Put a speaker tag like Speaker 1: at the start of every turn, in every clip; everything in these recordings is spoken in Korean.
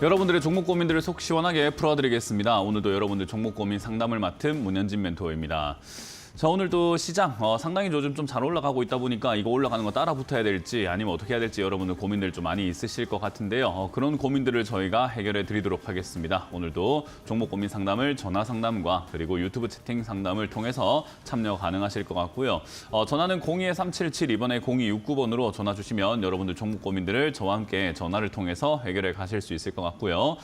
Speaker 1: 여러분들의 종목 고민들을 속 시원하게 풀어드리겠습니다. 오늘도 여러분들 종목 고민 상담을 맡은 문현진 멘토입니다. 자, 오늘도 시장 상당히 요즘 좀 잘 올라가고 있다 보니까 이거 올라가는 거 따라 붙어야 될지 아니면 어떻게 해야 될지 여러분들 고민들 좀 많이 있으실 것 같은데요. 그런 고민들을 저희가 해결해 드리도록 하겠습니다. 오늘도 종목 고민 상담을 전화 상담과 그리고 유튜브 채팅 상담을 통해서 참여 가능하실 것 같고요. 전화는 02-377 이번에 0269번으로 전화 주시면 여러분들 종목 고민들을 저와 함께 전화를 통해서 해결해 가실 수 있을 것 같고요.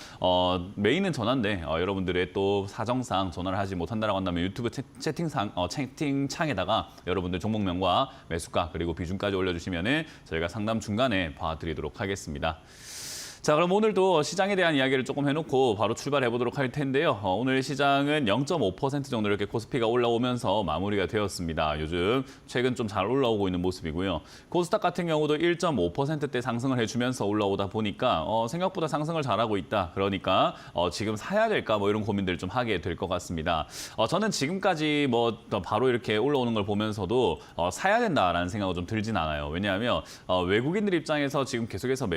Speaker 1: 메인은 전화인데 여러분들의 또 사정상 전화를 하지 못한다고 한다면 유튜브 채팅창에다가 여러분들 종목명과 매수가 그리고 비중까지 올려주시면 저희가 상담 중간에 봐드리도록 하겠습니다. 자, 그럼 오늘도 시장에 대한 이야기를 조금 해놓고 바로 출발해 보도록 할 텐데요. 오늘 시장은 0.5% 정도 이렇게 코스피가 올라오면서 마무리가 되었습니다. 요즘 최근 좀 잘 올라오고 있는 모습이고요. 코스닥 같은 경우도 1.5%대 상승을 해주면서 올라오다 보니까 생각보다 상승을 잘하고 있다. 그러니까 지금 사야 될까 뭐 이런 고민들 좀 하게 될 것 같습니다. 저는 지금까지 바로 이렇게 올라오는 걸 보면서도 사야 된다라는 생각은 좀 들진 않아요. 왜냐하면 외국인들 입장에서 지금 계속해서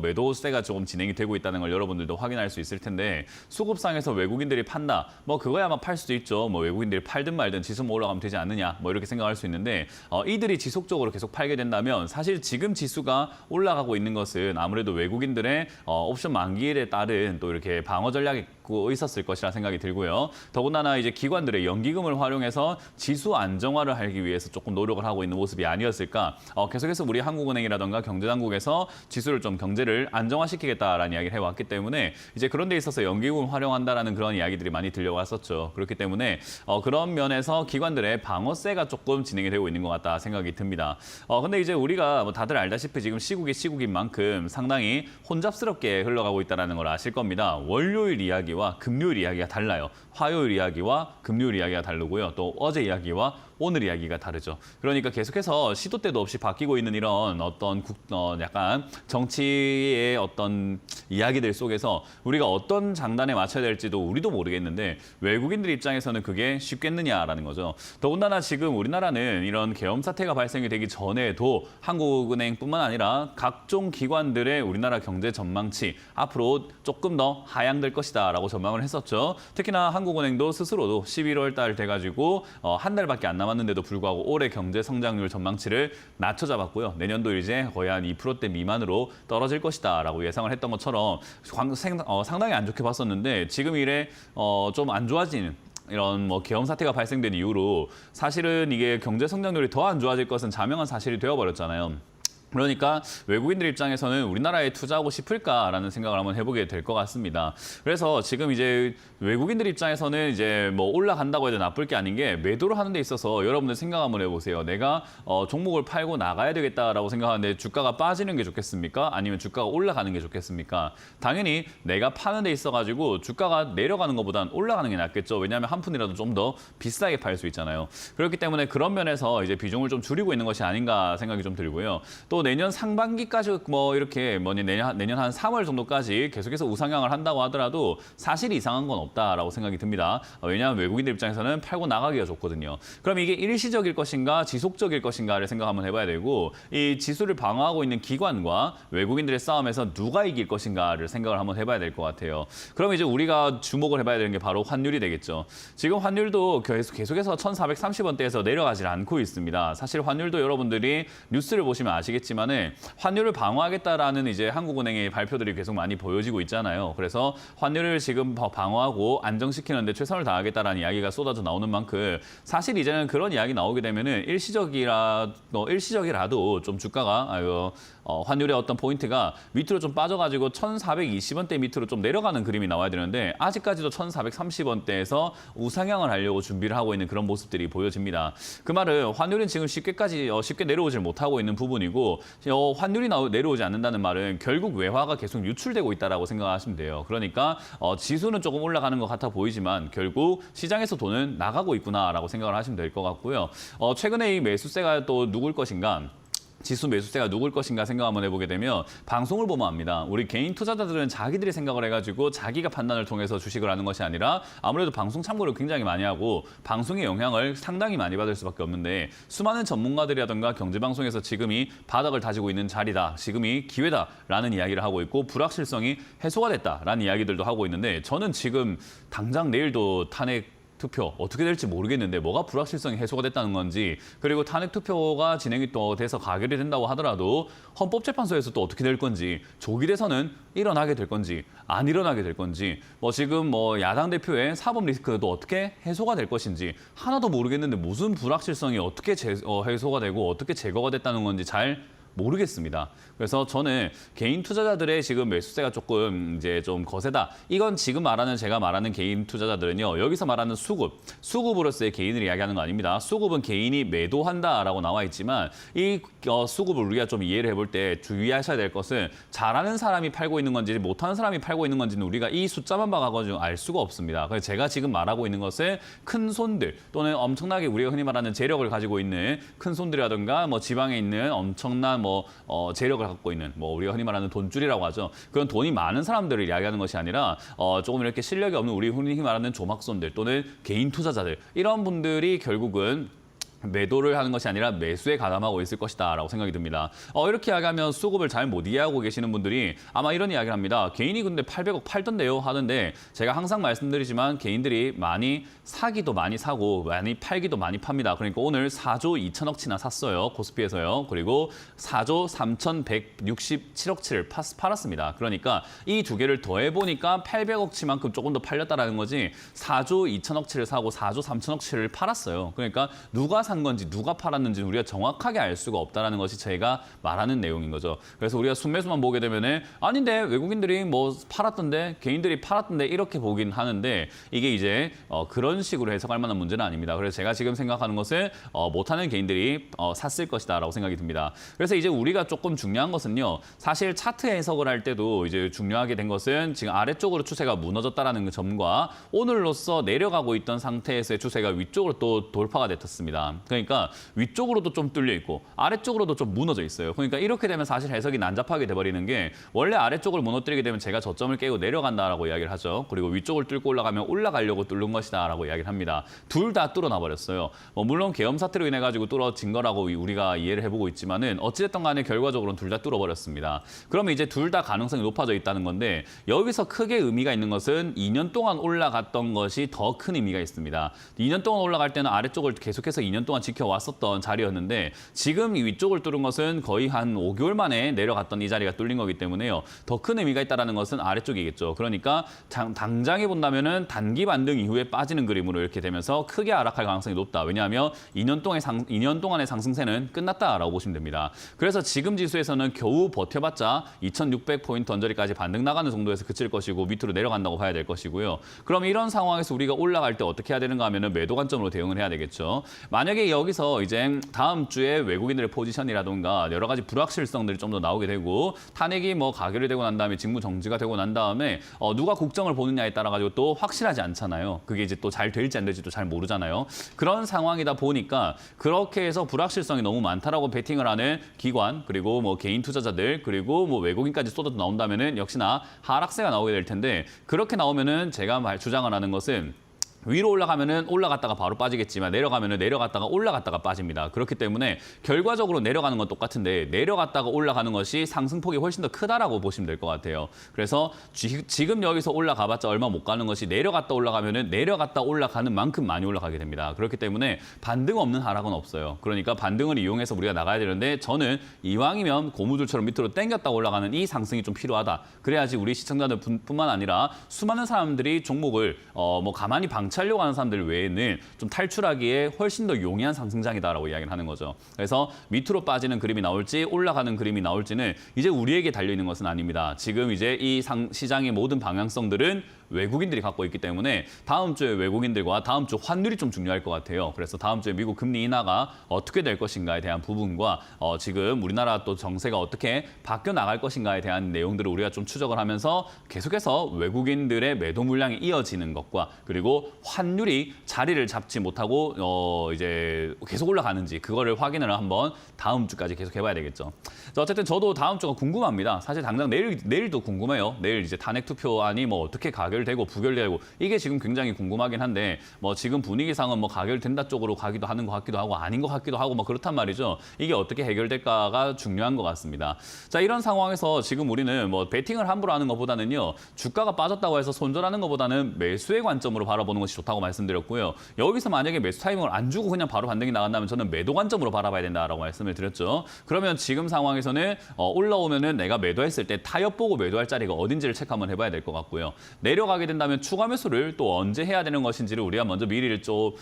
Speaker 1: 매도세가 조금 진행이 되고 있다는 걸 여러분들도 확인할 수 있을 텐데 수급상에서 외국인들이 판다. 그거야 아마 팔 수도 있죠. 외국인들이 팔든 말든 지수만 올라가면 되지 않느냐. 이렇게 생각할 수 있는데 이들이 지속적으로 계속 팔게 된다면 사실 지금 지수가 올라가고 있는 것은 아무래도 외국인들의 옵션 만기일에 따른 또 이렇게 방어 전략이 있었을 것이라 생각이 들고요. 더군다나 이제 기관들의 연기금을 활용해서 지수 안정화를 하기 위해서 조금 노력을 하고 있는 모습이 아니었을까. 계속해서 우리 한국은행이라든가 경제당국에서 지수를 좀 경제를 안정화시키겠다라는 이야기를 해왔기 때문에 이제 그런 데 있어서 연기금을 활용한다라는 그런 이야기들이 많이 들려왔었죠. 그렇기 때문에 그런 면에서 기관들의 방어세가 조금 진행이 되고 있는 것 같다 생각이 듭니다. 근데 이제 우리가 다들 알다시피 지금 시국이 시국인 만큼 상당히 혼잡스럽게 흘러가고 있다는 걸 아실 겁니다. 월요일 이야기와 금요일 이야기가 달라요. 화요일 이야기와 금요일 이야기가 다르고요. 또 어제 이야기와 오늘 이야기가 다르죠. 그러니까 계속해서 시도 때도 없이 바뀌고 있는 이런 약간 정치의 어떤 이야기들 속에서 우리가 어떤 장단에 맞춰야 될지도 우리도 모르겠는데 외국인들 입장에서는 그게 쉽겠느냐라는 거죠. 더군다나 지금 우리나라는 이런 계엄 사태가 발생이 되기 전에도 한국은행뿐만 아니라 각종 기관들의 우리나라 경제 전망치 앞으로 조금 더 하향될 것이다라고 전망을 했었죠. 특히나 한국은행도 스스로도 11월 달 돼가지고 한 달밖에 안 남았는데도 불구하고 올해 경제 성장률 전망치를 낮춰 잡았고요. 내년도 이제 거의 한 2%대 미만으로 떨어질 것이다라고 예상을 했던 것처럼 상당히 안 좋게 봤었는데 지금 이래 좀 안 좋아지는 이런 계엄 사태가 발생된 이후로 사실은 이게 경제 성장률이 더 안 좋아질 것은 자명한 사실이 되어버렸잖아요. 그러니까 외국인들 입장에서는 우리나라에 투자하고 싶을까라는 생각을 한번 해보게 될 것 같습니다. 그래서 지금 이제 외국인들 입장에서는 이제 올라간다고 해도 나쁠 게 아닌 게 매도를 하는 데 있어서 여러분들 생각 한번 해보세요. 내가 종목을 팔고 나가야 되겠다라고 생각하는데 주가가 빠지는 게 좋겠습니까? 아니면 주가가 올라가는 게 좋겠습니까? 당연히 내가 파는 데 있어가지고 주가가 내려가는 것보단 올라가는 게 낫겠죠. 왜냐하면 한 푼이라도 좀 더 비싸게 팔 수 있잖아요. 그렇기 때문에 그런 면에서 이제 비중을 좀 줄이고 있는 것이 아닌가 생각이 좀 들고요. 또 내년 상반기까지 내년 한 3월 정도까지 계속해서 우상향을 한다고 하더라도 사실 이상한 건 없다라고 생각이 듭니다. 왜냐하면 외국인들 입장에서는 팔고 나가기가 좋거든요. 그럼 이게 일시적일 것인가 지속적일 것인가를 생각 한번 해봐야 되고 이 지수를 방어하고 있는 기관과 외국인들의 싸움에서 누가 이길 것인가를 생각을 한번 해봐야 될 것 같아요. 그럼 이제 우리가 주목을 해봐야 되는 게 바로 환율이 되겠죠. 지금 환율도 계속해서 1,430원대에서 내려가질 않고 있습니다. 사실 환율도 여러분들이 뉴스를 보시면 아시겠지만 환율을 방어하겠다라는 이제 한국은행의 발표들이 계속 많이 보여지고 있잖아요. 그래서 환율을 지금 방어하고 안정시키는 데 최선을 다하겠다라는 이야기가 쏟아져 나오는 만큼 사실 이제는 그런 이야기 나오게 되면은 일시적이라도 좀 주가가 환율의 어떤 포인트가 밑으로 좀 빠져가지고 1,420원대 밑으로 좀 내려가는 그림이 나와야 되는데 아직까지도 1,430원대에서 우상향을 하려고 준비를 하고 있는 그런 모습들이 보여집니다. 그 말은 환율은 지금 쉽게 내려오질 못하고 있는 부분이고 환율이 내려오지 않는다는 말은 결국 외화가 계속 유출되고 있다라고 생각하시면 돼요. 그러니까 지수는 조금 올라가는 것 같아 보이지만 결국 시장에서 돈은 나가고 있구나라고 생각을 하시면 될 것 같고요. 최근에 이 매수세가 또 누굴 것인가? 지수 매수세가 누굴 것인가 생각 한번 해보게 되면 방송을 보면 압니다. 우리 개인 투자자들은 자기들이 생각을 해가지고 자기가 판단을 통해서 주식을 하는 것이 아니라 아무래도 방송 참고를 굉장히 많이 하고 방송의 영향을 상당히 많이 받을 수밖에 없는데 수많은 전문가들이라든가 경제방송에서 지금이 바닥을 다지고 있는 자리다, 지금이 기회다라는 이야기를 하고 있고 불확실성이 해소가 됐다라는 이야기들도 하고 있는데 저는 지금 당장 내일도 탄핵 투표 어떻게 될지 모르겠는데 뭐가 불확실성이 해소가 됐다는 건지 그리고 탄핵 투표가 진행이 또 돼서 가결이 된다고 하더라도 헌법재판소에서 또 어떻게 될 건지 조기 대선은 일어나게 될 건지 안 일어나게 될 건지 뭐 지금 뭐 야당 대표의 사법 리스크도 어떻게 해소가 될 것인지 하나도 모르겠는데 무슨 불확실성이 어떻게 해소가 되고 어떻게 제거가 됐다는 건지 잘 모르겠습니다. 그래서 저는 개인 투자자들의 지금 매수세가 조금 이제 좀 거세다. 이건 지금 제가 말하는 개인 투자자들은요. 여기서 말하는 수급으로서의 개인을 이야기하는 거 아닙니다. 수급은 개인이 매도한다라고 나와 있지만 이 수급을 우리가 좀 이해를 해볼 때 주의하셔야 될 것은 잘하는 사람이 팔고 있는 건지 못하는 사람이 팔고 있는 건지는 우리가 이 숫자만 봐가지고 알 수가 없습니다. 그래서 제가 지금 말하고 있는 것은 큰 손들 또는 엄청나게 우리가 흔히 말하는 재력을 가지고 있는 큰 손들이라든가 뭐 지방에 있는 엄청난 재력을 갖고 있는 우리가 흔히 말하는 돈줄이라고 하죠. 그런 돈이 많은 사람들을 이야기하는 것이 아니라 조금 이렇게 실력이 없는 우리 흔히 말하는 조막손들 또는 개인 투자자들 이런 분들이 결국은 매도를 하는 것이 아니라 매수에 가담하고 있을 것이다라고 생각이 듭니다. 이렇게 이야기하면 수급을 잘 못 이해하고 계시는 분들이 아마 이런 이야기를 합니다. 개인이 근데 800억 팔던데요 하는데 제가 항상 말씀드리지만 개인들이 많이 사기도 많이 사고 많이 팔기도 많이 팝니다. 그러니까 오늘 4조 2천억치나 샀어요. 코스피에서요. 그리고 4조 3,167억치를 팔았습니다. 그러니까 이 두 개를 더해보니까 800억치만큼 조금 더 팔렸다라는 거지 4조 2천억치를 사고 4조 3천억치를 팔았어요. 그러니까 누가 산 건지 누가 팔았는지 우리가 정확하게 알 수가 없다는 것이 제가 말하는 내용인 거죠. 그래서 우리가 순매수만 보게 되면은 아닌데 외국인들이 뭐 팔았던데 개인들이 팔았던데 이렇게 보긴 하는데 이게 이제 그런 식으로 해석할 만한 문제는 아닙니다. 그래서 제가 지금 생각하는 것은 못하는 개인들이 샀을 것이다라고 생각이 듭니다. 그래서 이제 우리가 조금 중요한 것은요. 사실 차트 해석을 할 때도 이제 중요하게 된 것은 지금 아래쪽으로 추세가 무너졌다라는 점과 오늘로써 내려가고 있던 상태에서의 추세가 위쪽으로 또 돌파가 됐습니다. 그러니까 위쪽으로도 좀 뚫려 있고 아래쪽으로도 좀 무너져 있어요. 그러니까 이렇게 되면 사실 해석이 난잡하게 돼버리는 게 원래 아래쪽을 무너뜨리게 되면 제가 저점을 깨고 내려간다라고 이야기를 하죠. 그리고 위쪽을 뚫고 올라가면 올라가려고 뚫는 것이다라고 이야기를 합니다. 둘 다 뚫어놔 버렸어요. 물론 계엄 사태로 인해 가지고 뚫어진 거라고 우리가 이해를 해보고 있지만은 어찌됐든 간에 결과적으로는 둘 다 뚫어버렸습니다. 그러면 이제 둘 다 가능성이 높아져 있다는 건데 여기서 크게 의미가 있는 것은 2년 동안 올라갔던 것이 더 큰 의미가 있습니다. 2년 동안 올라갈 때는 아래쪽을 계속해서 2년 동안 지켜왔었던 자리였는데 지금 이 위쪽을 뚫은 것은 거의 한 5개월 만에 내려갔던 이 자리가 뚫린 거기 때문에요. 더 큰 의미가 있다는 것은 아래쪽이겠죠. 그러니까 당장에 본다면은 단기 반등 이후에 빠지는 그림으로 이렇게 되면서 크게 하락할 가능성이 높다. 왜냐하면 2년 동안의 상승세는 끝났다라고 보시면 됩니다. 그래서 지금 지수에서는 겨우 버텨봤자 2,600포인트 언저리까지 반등 나가는 정도에서 그칠 것이고 밑으로 내려간다고 봐야 될 것이고요. 그럼 이런 상황에서 우리가 올라갈 때 어떻게 해야 되는가 하면은 매도 관점으로 대응을 해야 되겠죠. 만약에 여기서 이제 다음 주에 외국인들의 포지션이라든가 여러 가지 불확실성들이 좀 더 나오게 되고 탄핵이 가결이 되고 난 다음에 직무 정지가 되고 난 다음에 누가 국정을 보느냐에 따라 가지고 또 확실하지 않잖아요. 그게 이제 또 잘 될지 안 될지도 잘 모르잖아요. 그런 상황이다 보니까 그렇게 해서 불확실성이 너무 많다라고 베팅을 하는 기관 그리고 개인 투자자들 그리고 외국인까지 쏟아져 나온다면은 역시나 하락세가 나오게 될 텐데 그렇게 나오면은 제가 주장을 하는 것은 위로 올라가면은 올라갔다가 바로 빠지겠지만 내려가면은 내려갔다가 올라갔다가 빠집니다. 그렇기 때문에 결과적으로 내려가는 건 똑같은데 내려갔다가 올라가는 것이 상승폭이 훨씬 더 크다라고 보시면 될 것 같아요. 그래서 지금 여기서 올라가봤자 얼마 못 가는 것이 내려갔다 올라가면은 내려갔다 올라가는 만큼 많이 올라가게 됩니다. 그렇기 때문에 반등 없는 하락은 없어요. 그러니까 반등을 이용해서 우리가 나가야 되는데 저는 이왕이면 고무줄처럼 밑으로 당겼다 올라가는 이 상승이 좀 필요하다. 그래야지 우리 시청자들뿐만 아니라 수많은 사람들이 종목을 가만히 방치하려고 하는 사람들 외에는 좀 탈출하기에 훨씬 더 용이한 상승장이다라고 이야기를 하는 거죠. 그래서 밑으로 빠지는 그림이 나올지 올라가는 그림이 나올지는 이제 우리에게 달려있는 것은 아닙니다. 지금 이제 이 시장의 모든 방향성들은 외국인들이 갖고 있기 때문에 다음 주에 외국인들과 다음 주 환율이 좀 중요할 것 같아요. 그래서 다음 주에 미국 금리 인하가 어떻게 될 것인가에 대한 부분과 지금 우리나라 또 정세가 어떻게 바뀌어 나갈 것인가에 대한 내용들을 우리가 좀 추적을 하면서 계속해서 외국인들의 매도 물량이 이어지는 것과 그리고 환율이 자리를 잡지 못하고 이제 계속 올라가는지 그거를 확인을 한번 다음 주까지 계속 해봐야 되겠죠. 어쨌든 저도 다음 주가 궁금합니다. 사실 당장 내일도 궁금해요. 내일 이제 탄핵 투표안이 뭐 어떻게 가결되고 부결되고 이게 지금 굉장히 궁금하긴 한데 뭐 지금 분위기상은 뭐 가결된다 쪽으로 가기도 하는 것 같기도 하고 아닌 것 같기도 하고 뭐 그렇단 말이죠. 이게 어떻게 해결될까가 중요한 것 같습니다. 자, 이런 상황에서 지금 우리는 뭐 베팅을 함부로 하는 것보다는요. 주가가 빠졌다고 해서 손절하는 것보다는 매수의 관점으로 바라보는 것이 좋다고 말씀드렸고요. 여기서 만약에 매수 타이밍을 안 주고 그냥 바로 반등이 나간다면 저는 매도 관점으로 바라봐야 된다라고 말씀을 드렸죠. 그러면 지금 상황에서는 올라오면은 내가 매도했을 때 타협 보고 매도할 자리가 어딘지를 체크 한번 해봐야 될 것 같고요. 내려가게 된다면 추가 매수를 또 언제 해야 되는 것인지를 우리가 먼저 미리 좀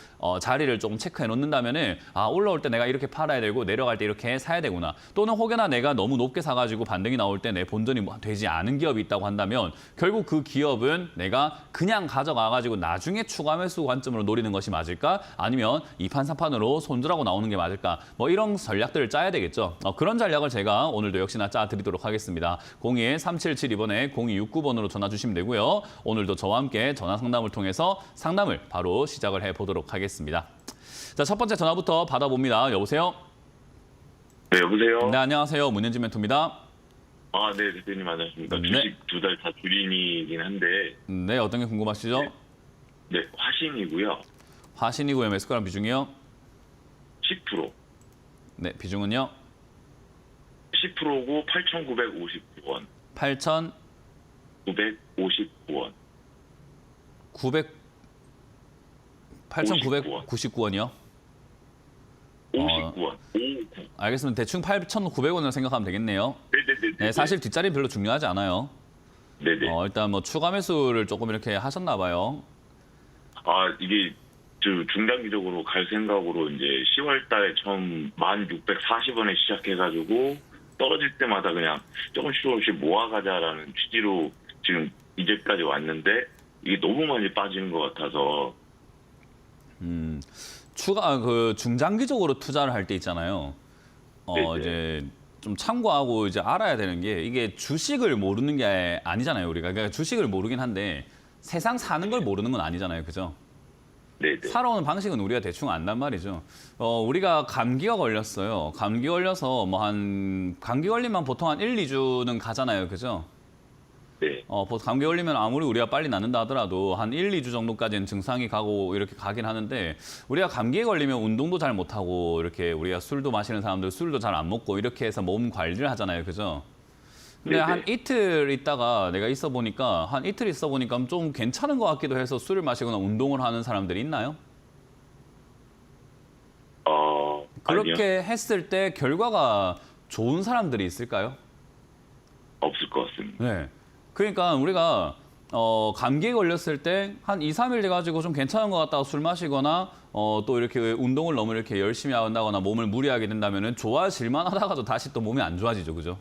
Speaker 1: 자리를 조금 체크해 놓는다면은 올라올 때 내가 이렇게 팔아야 되고 내려갈 때 이렇게 사야 되구나. 또는 혹여나 내가 너무 높게 사가지고 반등이 나올 때 내 본전이 되지 않은 기업이 있다고 한다면 결국 그 기업은 내가 그냥 가져가가지고 나중에 추가 매수 관점으로 노리는 것이 맞을까? 아니면 2판 3판으로 손절하고 나오는 게 맞을까? 뭐 이런 전략들을 짜야 되겠죠. 그런 전략을 제가 오늘도 역시나 짜드리도록 하겠습니다. 02-3772번에 0269번으로 전화 주시면 되고요. 오늘도 저와 함께 전화 상담을 통해서 상담을 바로 시작을 해보도록 하겠습니다. 자, 첫 번째 전화부터 받아봅니다. 여보세요?
Speaker 2: 네, 여보세요?
Speaker 1: 네, 안녕하세요. 문현진 멘토입니다.
Speaker 2: 네, 대표님 안녕하십니까.
Speaker 1: 네.
Speaker 2: 주식 2달 다 줄인이긴 한데.
Speaker 1: 네, 어떤 게 궁금하시죠?
Speaker 2: 네, 화신이고요.
Speaker 1: 화신이고요. 매수가랑 비중이요?
Speaker 2: 10%.
Speaker 1: 네, 비중은요?
Speaker 2: 10%고 8,959원. 959원.
Speaker 1: 8,999원이요?
Speaker 2: 59원. 59.
Speaker 1: 알겠습니다. 대충 8,900원을 생각하면 되겠네요.
Speaker 2: 네네네.
Speaker 1: 네, 사실 뒷자리는 별로 중요하지 않아요.
Speaker 2: 네네.
Speaker 1: 일단 뭐 추가 매수를 조금 이렇게 하셨나 봐요.
Speaker 2: 이게 중장기적으로 갈 생각으로 이제 10월 달에 처음 1,640원에 시작해가지고 떨어질 때마다 그냥 조금씩 모아가자라는 취지로 지금 이제까지 왔는데 이게 너무 많이 빠지는 것 같아서.
Speaker 1: 중장기적으로 투자를 할 때 있잖아요.
Speaker 2: 네네.
Speaker 1: 이제 좀 참고하고 이제 알아야 되는 게 이게 주식을 모르는 게 아니잖아요, 우리가. 그러니까 주식을 모르긴 한데 세상 사는 걸 모르는 건 아니잖아요, 그죠?
Speaker 2: 네네.
Speaker 1: 살아오는 방식은 우리가 대충 안단 말이죠. 우리가 감기가 걸렸어요. 감기 걸려서 감기 걸리면 보통 한 1, 2주는 가잖아요, 그죠?
Speaker 2: 네.
Speaker 1: 감기 걸리면 아무리 우리가 빨리 낫는다 하더라도 한 1, 2주 정도까지는 증상이 가고 이렇게 가긴 하는데 우리가 감기에 걸리면 운동도 잘 못하고 이렇게 우리가 술도 마시는 사람들 술도 잘 안 먹고 이렇게 해서 몸 관리를 하잖아요. 그죠? 근데
Speaker 2: 네네.
Speaker 1: 한 이틀 있다가 내가 있어 보니까 좀 괜찮은 것 같기도 해서 술을 마시거나 운동을 하는 사람들이 있나요? 그렇게
Speaker 2: 아니요.
Speaker 1: 했을 때 결과가 좋은 사람들이 있을까요?
Speaker 2: 없을 것 같습니다.
Speaker 1: 네. 그러니까 우리가 감기에 걸렸을 때 한 2, 3일 돼가지고 좀 괜찮은 것 같다고 술 마시거나 또 이렇게 운동을 너무 이렇게 열심히 한다거나 몸을 무리하게 된다면은 좋아질만 하다가도 다시 또 몸이 안 좋아지죠. 그죠?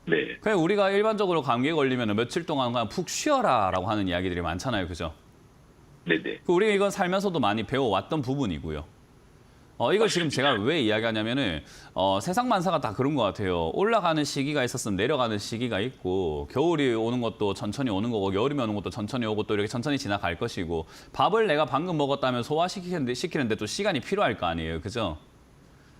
Speaker 2: 네.
Speaker 1: 그냥 우리가 일반적으로 감기에 걸리면 며칠 동안 그냥 푹 쉬어라라고 하는 이야기들이 많잖아요. 그죠?
Speaker 2: 네네.
Speaker 1: 우리가 이건 살면서도 많이 배워왔던 부분이고요. 이걸 지금 제가 왜 이야기하냐면은 세상 만사가 다 그런 것 같아요. 올라가는 시기가 있었으면 내려가는 시기가 있고 겨울이 오는 것도 천천히 오는 거고 여름이 오는 것도 천천히 오고 또 이렇게 천천히 지나갈 것이고 밥을 내가 방금 먹었다면 소화시키는데 또 시간이 필요할 거 아니에요. 그죠?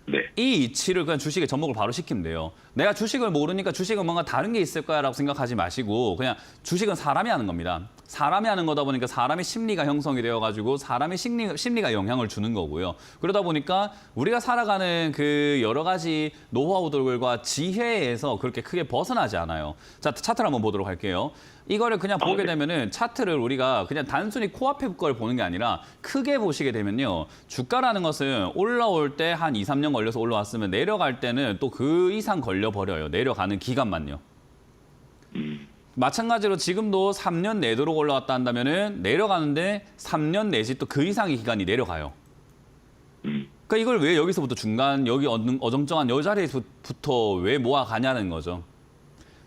Speaker 2: 네.
Speaker 1: 이 이치를 그냥 주식에 접목을 바로 시키면 돼요. 내가 주식을 모르니까 주식은 뭔가 다른 게 있을 거야라고 생각하지 마시고 그냥 주식은 사람이 하는 겁니다. 사람이 하는 거다 보니까 사람의 심리가 형성이 되어가지고 사람의 심리가 영향을 주는 거고요. 그러다 보니까 우리가 살아가는 그 여러 가지 노하우들과 지혜에서 그렇게 크게 벗어나지 않아요. 자, 차트를 한번 보도록 할게요. 이거를 그냥 보게 되면은 차트를 우리가 그냥 단순히 코앞에 걸 보는 게 아니라 크게 보시게 되면요. 주가라는 것은 올라올 때 한 2, 3년 걸려서 올라왔으면 내려갈 때는 또 그 이상 걸려버려요. 내려가는 기간만요. 마찬가지로 지금도 3년 내도록 올라왔다 한다면은 내려가는데 3년 내지 또 그 이상의 기간이 내려가요. 그러니까 이걸 왜 여기서부터 중간 여기 어정쩡한 여 자리에부터 왜 모아가냐는 거죠.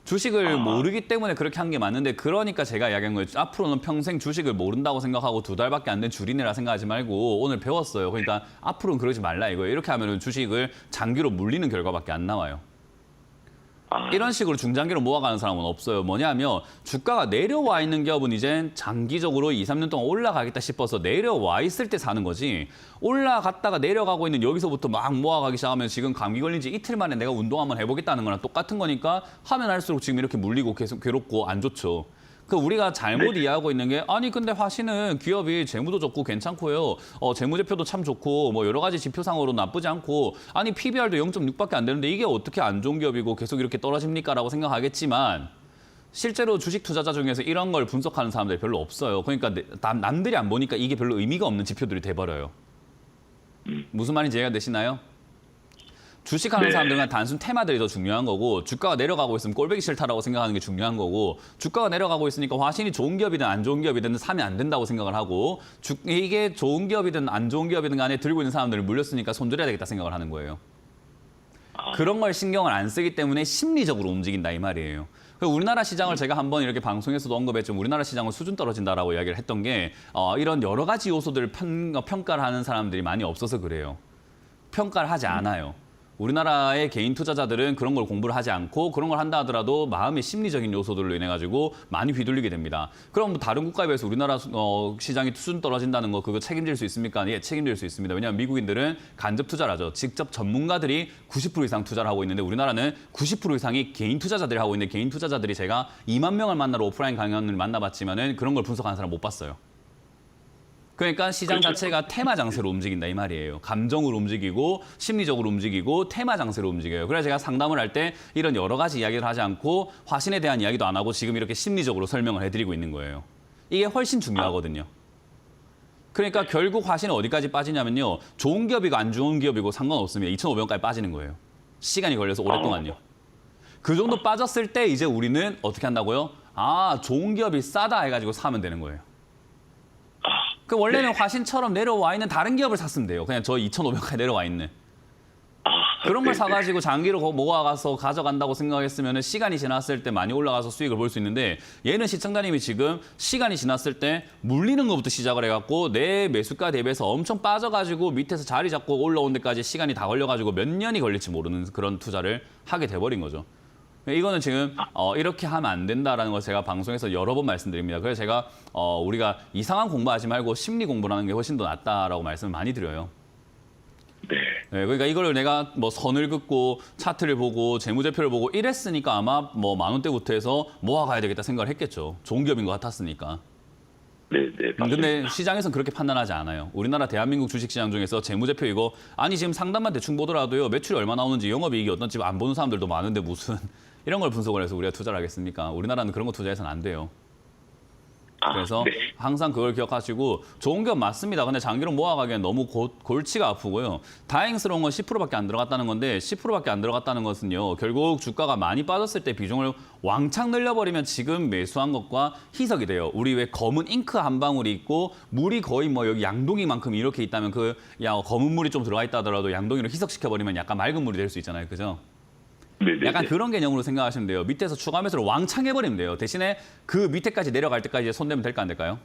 Speaker 1: 주식을 모르기 때문에 그렇게 한 게 맞는데 그러니까 제가 이야기한 거예요. 앞으로는 평생 주식을 모른다고 생각하고 2달밖에 안 된 줄이내라 생각하지 말고 오늘 배웠어요. 그러니까 앞으로는 그러지 말라 이거예요. 이렇게 하면 주식을 장기로 물리는 결과밖에 안 나와요. 이런 식으로 중장기로 모아가는 사람은 없어요. 뭐냐면 주가가 내려와 있는 기업은 이제 장기적으로 2, 3년 동안 올라가겠다 싶어서 내려와 있을 때 사는 거지. 올라갔다가 내려가고 있는 여기서부터 막 모아가기 시작하면 지금 감기 걸린 지 이틀 만에 내가 운동 한번 해보겠다는 거랑 똑같은 거니까 하면 할수록 지금 이렇게 물리고 계속 괴롭고 안 좋죠. 그 우리가 잘못 이해하고 있는 게 아니 근데 화신은 기업이 재무도 좋고 괜찮고요. 재무제표도 참 좋고 뭐 여러 가지 지표상으로 나쁘지 않고 아니 PBR도 0.6밖에 안 되는데 이게 어떻게 안 좋은 기업이고 계속 이렇게 떨어집니까라고 생각하겠지만 실제로 주식 투자자 중에서 이런 걸 분석하는 사람들이 별로 없어요. 그러니까 남들이 안 보니까 이게 별로 의미가 없는 지표들이 돼버려요. 무슨 말인지 이해가 되시나요? 주식하는 사람들은 단순 테마들이 더 중요한 거고 주가가 내려가고 있으면 꼴보기 싫다라고 생각하는 게 중요한 거고 주가가 내려가고 있으니까 화신이 좋은 기업이든 안 좋은 기업이든 사면 안 된다고 생각을 하고 이게 좋은 기업이든 안 좋은 기업이든 간에 들고 있는 사람들을 물렸으니까 손들어야 되겠다 생각을 하는 거예요. 그런 걸 신경을 안 쓰기 때문에 심리적으로 움직인다 이 말이에요. 우리나라 시장을 제가 한번 이렇게 방송에서도 언급했지만 우리나라 시장은 수준 떨어진다라고 이야기를 했던 게 이런 여러 가지 요소들을 평가를 하는 사람들이 많이 없어서 그래요. 평가를 하지 않아요. 우리나라의 개인 투자자들은 그런 걸 공부를 하지 않고 그런 걸 한다 하더라도 마음의 심리적인 요소들로 인해 가지고 많이 휘둘리게 됩니다. 그럼 다른 국가에 비해서 우리나라 시장이 수준 떨어진다는 거 그거 책임질 수 있습니까? 예, 책임질 수 있습니다. 왜냐하면 미국인들은 간접 투자를 하죠. 직접 전문가들이 90% 이상 투자를 하고 있는데 우리나라는 90% 이상이 개인 투자자들이 하고 있는데 개인 투자자들이 제가 2만 명을 만나러 오프라인 강연을 만나봤지만은 그런 걸 분석하는 사람 못 봤어요. 그러니까 시장 자체가 테마 장세로 움직인다 이 말이에요. 감정으로 움직이고 심리적으로 움직이고 테마 장세로 움직여요. 그래서 제가 상담을 할 때 이런 여러 가지 이야기를 하지 않고 화신에 대한 이야기도 안 하고 지금 이렇게 심리적으로 설명을 해드리고 있는 거예요. 이게 훨씬 중요하거든요. 그러니까 결국 화신은 어디까지 빠지냐면요. 좋은 기업이고 안 좋은 기업이고 상관없습니다. 2,500원까지 빠지는 거예요. 시간이 걸려서 오랫동안요. 그 정도 빠졌을 때 이제 우리는 어떻게 한다고요? 아, 좋은 기업이 싸다 해가지고 사면 되는 거예요. 그 원래는 화신처럼 내려와 있는 다른 기업을 샀으면 돼요. 그냥 저 2,500원까지 내려와 있는. 그런 걸 사가지고 장기로 모아가서 가져간다고 생각했으면 시간이 지났을 때 많이 올라가서 수익을 볼 수 있는데 얘는 시청자님이 지금 시간이 지났을 때 물리는 것부터 시작을 해갖고 내 매수가 대비해서 엄청 빠져가지고 밑에서 자리 잡고 올라온 데까지 시간이 다 걸려가지고 몇 년이 걸릴지 모르는 그런 투자를 하게 돼버린 거죠. 이거는 지금 이렇게 하면 안 된다라는 걸 제가 방송에서 여러 번 말씀드립니다. 그래서 제가 우리가 이상한 공부하지 말고 심리 공부를 하는 게 훨씬 더 낫다라고 말씀을 많이 드려요.
Speaker 2: 네.
Speaker 1: 네, 그러니까 이걸 내가 뭐 선을 긋고 차트를 보고 재무제표를 보고 이랬으니까 아마 뭐 10,000원대부터 해서 모아가야 되겠다 생각을 했겠죠. 좋은 기업인 것 같았으니까.
Speaker 2: 네,
Speaker 1: 근데 시장에서는 그렇게 판단하지 않아요. 우리나라 대한민국 주식시장 중에서 재무제표 이거 아니 지금 상담만 대충 보더라도요. 매출이 얼마 나오는지 영업이익이 어떤지 안 보는 사람들도 많은데 무슨 이런 걸 분석을 해서 우리가 투자를 하겠습니까? 우리나라는 그런 거 투자해서는 안 돼요. 그래서 항상 그걸 기억하시고 좋은 기업 맞습니다. 근데 장기로 모아가기엔 너무 골치가 아프고요. 다행스러운 건 10%밖에 안 들어갔다는 건데 10%밖에 안 들어갔다는 것은요. 결국 주가가 많이 빠졌을 때 비중을 왕창 늘려버리면 지금 매수한 것과 희석이 돼요. 우리 왜 검은 잉크 한 방울이 있고 물이 거의 뭐 여기 양동이만큼 이렇게 있다면 그 검은 물이 좀 들어가 있다 하더라도 양동이로 희석시켜버리면 약간 맑은 물이 될 수 있잖아요. 그죠? 약간 그런 개념으로 생각하시면 돼요. 밑에서 추가 매수를 왕창 해버리면 돼요. 대신에 그 밑에까지 내려갈 때까지 손대면 될까 안 될까요?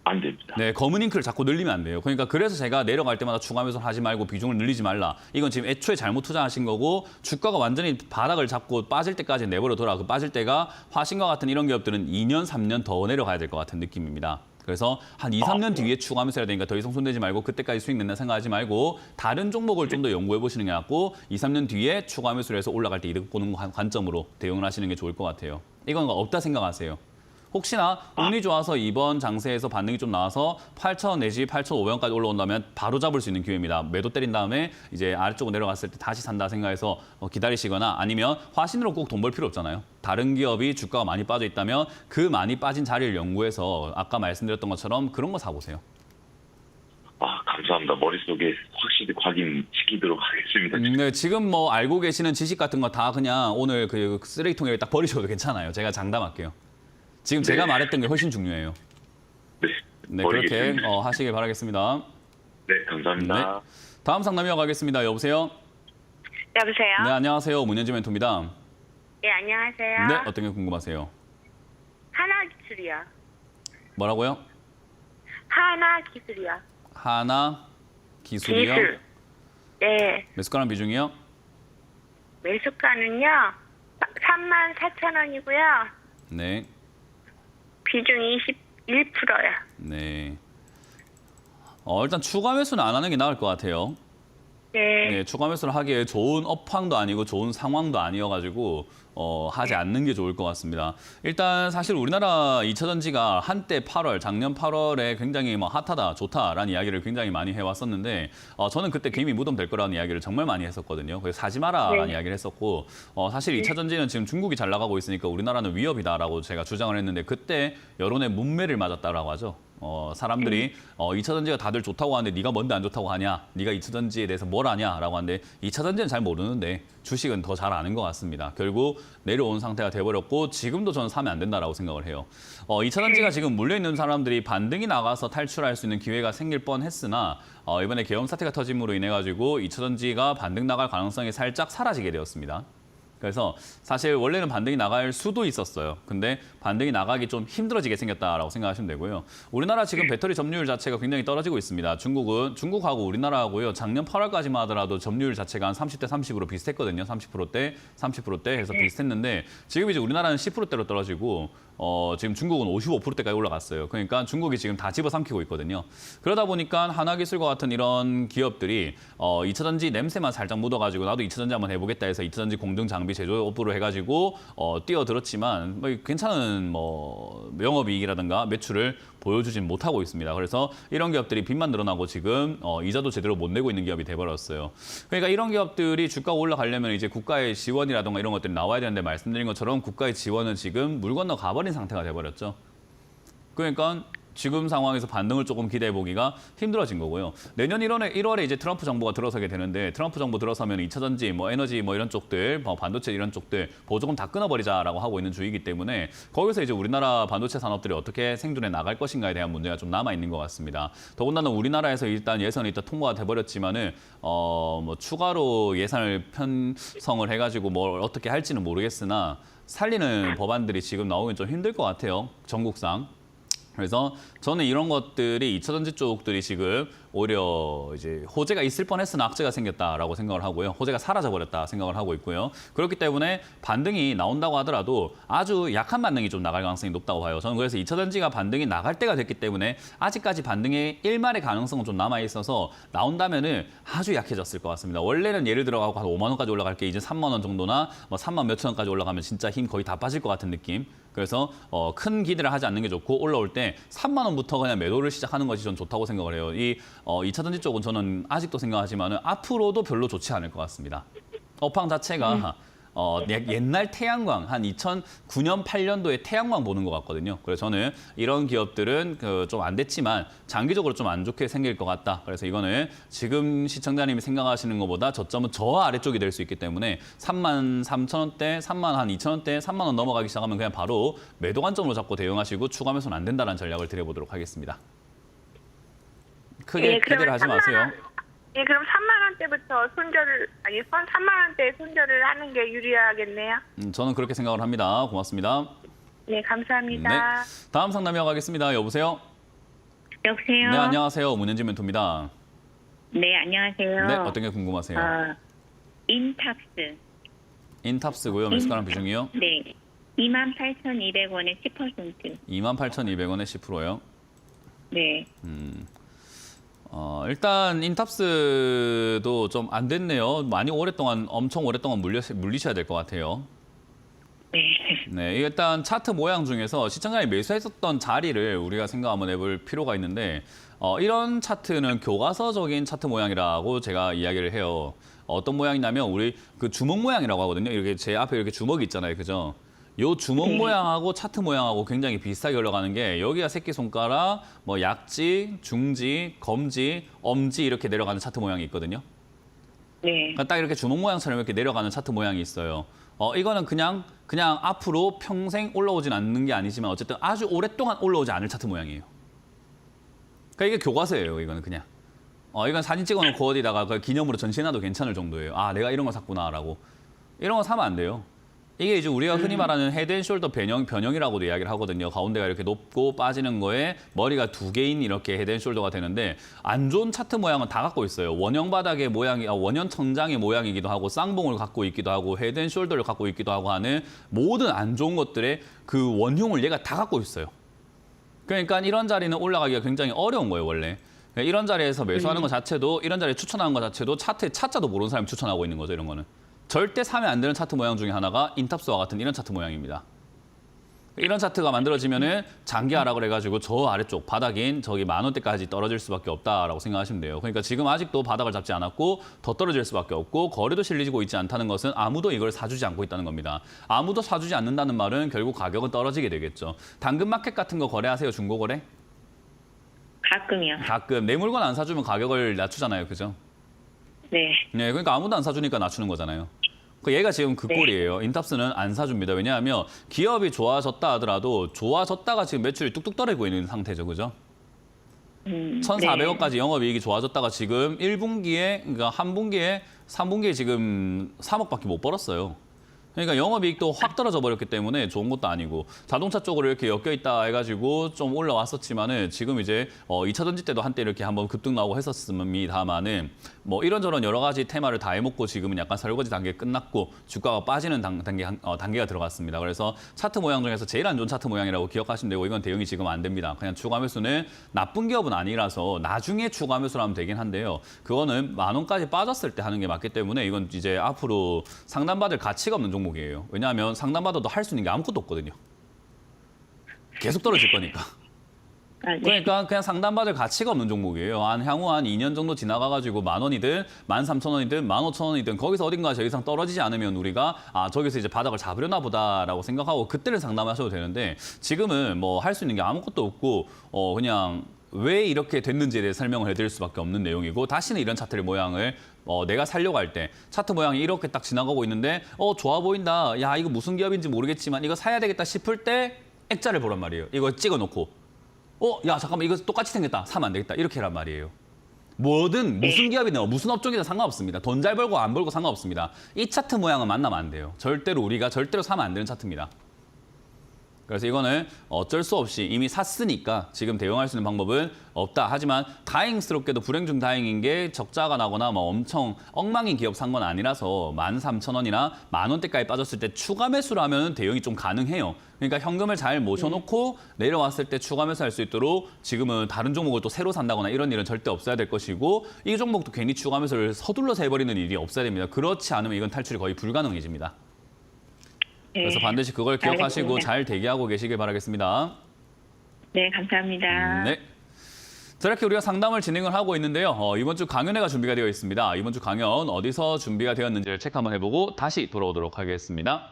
Speaker 2: 안 됩니다.
Speaker 1: 네, 검은 잉크를 자꾸 늘리면 안 돼요. 그러니까 그래서 제가 내려갈 때마다 추가 매수를 하지 말고 비중을 늘리지 말라. 이건 지금 애초에 잘못 투자하신 거고 주가가 완전히 바닥을 잡고 빠질 때까지 내버려둬라. 그 빠질 때가 화신과 같은 이런 기업들은 2년, 3년 더 내려가야 될 것 같은 느낌입니다. 그래서 한 2, 3년 뒤에 추가하면서 해야 되니까 더 이상 손대지 말고 그때까지 수익 낸다 생각하지 말고 다른 종목을 좀 더 연구해 보시는 게 낫고 2, 3년 뒤에 추가 매수를 해서 올라갈 때 이득 보는 관점으로 대응을 하시는 게 좋을 것 같아요. 이건 없다 생각하세요. 혹시나 운이 좋아서 이번 장세에서 반등이 좀 나와서 8,000원 내지 8,500원까지 올라온다면 바로 잡을 수 있는 기회입니다. 매도 때린 다음에 이제 아래쪽으로 내려갔을 때 다시 산다 생각해서 기다리시거나 아니면 화신으로 꼭 돈 벌 필요 없잖아요. 다른 기업이 주가가 많이 빠져 있다면 그 많이 빠진 자리를 연구해서 아까 말씀드렸던 것처럼 그런 거 사보세요.
Speaker 2: 감사합니다. 머릿속에 확실히 각인시키도록 하겠습니다.
Speaker 1: 네, 지금 뭐 알고 계시는 지식 같은 거 다 그냥 오늘 그 쓰레기통에 딱 버리셔도 괜찮아요. 제가 장담할게요. 지금 제가 말했던 게 훨씬 중요해요. 네, 그렇게 하시길 바라겠습니다.
Speaker 2: 네, 감사합니다.
Speaker 1: 네. 다음 상담 이어가겠습니다. 여보세요?
Speaker 3: 여보세요?
Speaker 1: 네, 안녕하세요. 문현지 멘토입니다.
Speaker 3: 예, 안녕하세요.
Speaker 1: 네, 어떤 게 궁금하세요?
Speaker 3: 하나기술이요.
Speaker 1: 뭐라고요?
Speaker 3: 하나기술이요.
Speaker 1: 하나 기술이요?
Speaker 3: 기술. 네,
Speaker 1: 매수가랑 비중이요?
Speaker 3: 매수가는요. 34,000원이고요.
Speaker 1: 네,
Speaker 3: 비중 21%요.
Speaker 1: 네. 일단 추가 매수는 안 하는 게 나을 것 같아요.
Speaker 3: 네.
Speaker 1: 네, 추가 매수를 하기에 좋은 업황도 아니고 좋은 상황도 아니어가지고 하지 않는 게 좋을 것 같습니다. 일단 사실 우리나라 2차전지가 한때 8월, 작년 8월에 굉장히 뭐 핫하다, 좋다라는 이야기를 굉장히 많이 해왔었는데 저는 그때 개미 무덤 될 거라는 이야기를 정말 많이 했었거든요. 그래서 사지 마라라는
Speaker 3: 네.
Speaker 1: 이야기를 했었고 사실 2차전지는 지금 중국이 잘 나가고 있으니까 우리나라는 위협이다라고 제가 주장을 했는데 그때 여론의 문매를 맞았다라고 하죠. 사람들이 2차전지가 다들 좋다고 하는데 네가 뭔데 안 좋다고 하냐? 네가 2차전지에 대해서 뭘 아냐라고 하는데 2차전지는 잘 모르는데 주식은 더 잘 아는 것 같습니다. 결국 내려온 상태가 돼버렸고 지금도 저는 사면 안 된다라고 생각을 해요. 2차전지가 지금 물려있는 사람들이 반등이 나가서 탈출할 수 있는 기회가 생길 뻔했으나 이번에 계엄 사태가 터짐으로 인해 가지고 2차전지가 반등 나갈 가능성이 살짝 사라지게 되었습니다. 그래서 사실 원래는 반등이 나갈 수도 있었어요. 근데 반등이 나가기 좀 힘들어지게 생겼다라고 생각하시면 되고요. 우리나라 지금 배터리 점유율 자체가 굉장히 떨어지고 있습니다. 중국하고 우리나라하고요. 작년 8월까지만 하더라도 점유율 자체가 한 30대 30으로 비슷했거든요. 30%대 해서 비슷했는데 지금 이제 우리나라는 10%대로 떨어지고 지금 중국은 55%대까지 올라갔어요. 그러니까 중국이 지금 다 집어삼키고 있거든요. 그러다 보니까 하나기술과 같은 이런 기업들이 2차전지 냄새만 살짝 묻어가지고 나도 2차전지 한번 해보겠다 해서 2차전지 공정 장비 제조업으로 해가지고 뛰어들었지만 뭐 괜찮은 뭐 영업이익이라든가 매출을 보여주진 못하고 있습니다. 그래서 이런 기업들이 빚만 늘어나고 지금 이자도 제대로 못 내고 있는 기업이 돼버렸어요. 그러니까 이런 기업들이 주가가 올라가려면 이제 국가의 지원이라든가 이런 것들이 나와야 되는데 말씀드린 것처럼 국가의 지원은 지금 물 건너 가버린 상태가 돼버렸죠. 그러니까 지금 상황에서 반등을 조금 기대해 보기가 힘들어진 거고요. 내년 1월에 이제 트럼프 정부가 들어서게 되는데 트럼프 정부 들어서면 2차전지, 뭐 에너지 뭐 이런 쪽들, 반도체 이런 쪽들 보조금 다 끊어버리자라고 하고 있는 주의이기 때문에 거기서 이제 우리나라 반도체 산업들이 어떻게 생존해 나갈 것인가에 대한 문제가 좀 남아 있는 것 같습니다. 더군다나 우리나라에서 일단 예산이 일단 통과가 돼버렸지만은 뭐 추가로 예산을 편성을 해가지고 뭘 어떻게 할지는 모르겠으나 살리는 법안들이 지금 나오긴 좀 힘들 것 같아요. 전국상. 그래서 저는 이런 것들이 2차전지 쪽들이 지금 오히려 이제 호재가 있을 뻔했으나 악재가 생겼다라고 생각을 하고요. 호재가 사라져버렸다 생각을 하고 있고요. 그렇기 때문에 반등이 나온다고 하더라도 아주 약한 반등이 좀 나갈 가능성이 높다고 봐요. 저는 그래서 2차전지가 반등이 나갈 때가 됐기 때문에 아직까지 반등의 일말의 가능성은 좀 남아있어서 나온다면은 아주 약해졌을 것 같습니다. 원래는 예를 들어가고 한 5만 원까지 올라갈 게 이제 3만 원 정도나 뭐 3만 몇천 원까지 올라가면 진짜 힘 거의 다 빠질 것 같은 느낌. 그래서 큰 기대를 하지 않는 게 좋고 올라올 때 3만 원부터 그냥 매도를 시작하는 것이 전 좋다고 생각을 해요. 이 2차전지 쪽은 저는 아직도 생각하지만 앞으로도 별로 좋지 않을 것 같습니다. 업황 자체가 옛날 태양광 한 2009년 8년도에 태양광 보는 것 같거든요. 그래서 저는 이런 기업들은 좀 안 됐지만 장기적으로 좀 안 좋게 생길 것 같다. 그래서 이거는 지금 시청자님이 생각하시는 것보다 저점은 저 아래쪽이 될 수 있기 때문에 3만 3천 원대, 3만 한 2천 원대, 3만 원 넘어가기 시작하면 그냥 바로 매도 관점으로 잡고 대응하시고 추가 매수는 안 된다는 전략을 드려보도록 하겠습니다. 크게 기대를 하지 마세요.
Speaker 3: 예, 그럼 3만 원대부터 3만 원대 손절을 하는 게 유리하겠네요.
Speaker 1: 저는 그렇게 생각을 합니다. 고맙습니다.
Speaker 3: 네, 감사합니다.
Speaker 1: 네, 다음 상담 이어가겠습니다. 여보세요?
Speaker 4: 여보세요?
Speaker 1: 네, 안녕하세요. 문현진 멘토입니다.
Speaker 4: 네, 안녕하세요.
Speaker 1: 네, 어떤 게 궁금하세요?
Speaker 4: 인탑스.
Speaker 1: 인탑스고요. 매수가랑 비중이요?
Speaker 4: 네. 28,200원에 10%.
Speaker 1: 28,200원에 10%요.
Speaker 4: 네.
Speaker 1: 일단 인탑스도 좀 안 됐네요. 많이 오랫동안 엄청 오랫동안 물리셔야 될 것 같아요.
Speaker 4: 네.
Speaker 1: 네, 일단 차트 모양 중에서 시청자님이 매수했었던 자리를 우리가 생각 한번 해볼 필요가 있는데 이런 차트는 교과서적인 차트 모양이라고 제가 이야기를 해요. 어떤 모양이냐면 우리 그 주먹 모양이라고 하거든요. 이렇게 제 앞에 이렇게 주먹이 있잖아요, 그죠? 요 주먹 모양하고 차트 모양하고 굉장히 비슷하게 흘러가는 게 여기가 새끼손가락, 뭐 약지, 중지, 검지, 엄지 이렇게 내려가는 차트 모양이 있거든요.
Speaker 4: 네.
Speaker 1: 그러니까 딱 이렇게 주먹 모양처럼 이렇게 내려가는 차트 모양이 있어요. 이거는 그냥 앞으로 평생 올라오진 않는 게 아니지만 어쨌든 아주 오랫동안 올라오지 않을 차트 모양이에요. 그러니까 이게 교과서예요, 이거는 그냥. 이건 사진 찍어놓고 어디다가 기념으로 전시해놔도 괜찮을 정도예요. 아, 내가 이런 거 샀구나라고. 이런 거 사면 안 돼요. 이게 이제 우리가 흔히 말하는 헤드앤숄더 변형이라고도 이야기를 하거든요. 가운데가 이렇게 높고 빠지는 거에 머리가 두 개인 이렇게 헤드앤숄더가 되는데 안 좋은 차트 모양은 다 갖고 있어요. 원형 바닥의 모양이 원형 천장의 모양이기도 하고 쌍봉을 갖고 있기도 하고 헤드앤숄더를 갖고 있기도 하고 하는 모든 안 좋은 것들의 그 원흉을 얘가 다 갖고 있어요. 그러니까 이런 자리는 올라가기가 굉장히 어려운 거예요, 원래. 이런 자리에서 매수하는 것 자체도 이런 자리에 추천하는 것 자체도 차트의 차자도 모르는 사람이 추천하고 있는 거죠, 이런 거는. 절대 사면 안 되는 차트 모양 중에 하나가 인탑스와 같은 이런 차트 모양입니다. 이런 차트가 만들어지면은 장기하라 그래가지고 저 아래쪽 바닥인 저기 10,000원대까지 떨어질 수밖에 없다라고 생각하시면 돼요. 그러니까 지금 아직도 바닥을 잡지 않았고 더 떨어질 수밖에 없고 거래도 실리지고 있지 않다는 것은 아무도 이걸 사주지 않고 있다는 겁니다. 아무도 사주지 않는다는 말은 결국 가격은 떨어지게 되겠죠. 당근마켓 같은 거 거래하세요? 중고거래?
Speaker 4: 가끔이요.
Speaker 1: 가끔. 내 물건 안 사주면 가격을 낮추잖아요. 그죠?
Speaker 4: 네.
Speaker 1: 네, 그러니까 아무도 안 사주니까 낮추는 거잖아요. 그 얘가 지금 그 꼴이에요. 인탑스는 안 사줍니다. 왜냐하면 기업이 좋아졌다 하더라도 좋아졌다가 지금 매출이 뚝뚝 떨어지고 있는 상태죠. 그죠? 1,400억까지 영업이익이 좋아졌다가 지금 1분기에, 그러니까 한 분기에, 3분기에 지금 3억밖에 못 벌었어요. 그러니까 영업이익도 확 떨어져 버렸기 때문에 좋은 것도 아니고 자동차 쪽으로 이렇게 엮여 있다 해가지고 좀 올라왔었지만은 지금 이제 2차 전지 때도 한때 이렇게 한번 급등 나오고 했었습니다만은 뭐 이런저런 여러 가지 테마를 다 해먹고 지금은 약간 설거지 단계 끝났고 주가가 빠지는 단계가 들어갔습니다. 그래서 차트 모양 중에서 제일 안 좋은 차트 모양이라고 기억하시면 되고 이건 대응이 지금 안 됩니다. 그냥 추가 매수는 나쁜 기업은 아니라서 나중에 추가 매수를 하면 되긴 한데요. 그거는 10,000원까지 빠졌을 때 하는 게 맞기 때문에 이건 이제 앞으로 상담받을 가치가 없는 종목이에요. 왜냐하면 상담받아도 할 수 있는 게 아무것도 없거든요. 계속 떨어질 거니까.
Speaker 4: 네.
Speaker 1: 그러니까 그냥 상담받을 가치가 없는 종목이에요. 향후 한 2년 정도 지나가가지고 10,000원이든 13,000원이든 15,000원이든 거기서 어딘가 저 이상 떨어지지 않으면 우리가 저기서 이제 바닥을 잡으려나 보다라고 생각하고 그때를 상담하셔도 되는데 지금은 뭐 할 수 있는 게 아무것도 없고 그냥 왜 이렇게 됐는지에 대해 설명을 해드릴 수밖에 없는 내용이고 다시는 이런 차트의 모양을 내가 살려고 할 때 차트 모양이 이렇게 딱 지나가고 있는데 좋아 보인다. 야 이거 무슨 기업인지 모르겠지만 이거 사야 되겠다 싶을 때 액자를 보란 말이에요. 이거 찍어놓고 야 잠깐만 이거 똑같이 생겼다. 사면 안 되겠다. 이렇게 란 말이에요. 뭐든 무슨 기업이든 무슨 업종이든 상관없습니다. 돈 잘 벌고 안 벌고 상관없습니다. 이 차트 모양은 만나면 안 돼요. 우리가 절대로 사면 안 되는 차트입니다. 그래서 이거는 어쩔 수 없이 이미 샀으니까 지금 대응할 수 있는 방법은 없다. 하지만 다행스럽게도 불행 중 다행인 게 적자가 나거나 뭐 엄청 엉망인 기업 산 건 아니라서 13,000원이나 10,000원대까지 빠졌을 때 추가 매수를 하면 대응이 좀 가능해요. 그러니까 현금을 잘 모셔놓고 내려왔을 때 추가 매수할 수 있도록 지금은 다른 종목을 또 새로 산다거나 이런 일은 절대 없어야 될 것이고 이 종목도 괜히 추가 매수를 서둘러서 해버리는 일이 없어야 됩니다. 그렇지 않으면 이건 탈출이 거의 불가능해집니다. 그래서 반드시 그걸 기억하시고
Speaker 4: 알겠습니다.
Speaker 1: 잘 대기하고 계시길 바라겠습니다.
Speaker 4: 네, 감사합니다.
Speaker 1: 네. 자, 이렇게 우리가 상담을 진행을 하고 있는데요. 이번 주 강연회가 준비가 되어 있습니다. 이번 주 강연 어디서 준비가 되었는지를 체크 한번 해보고 다시 돌아오도록 하겠습니다.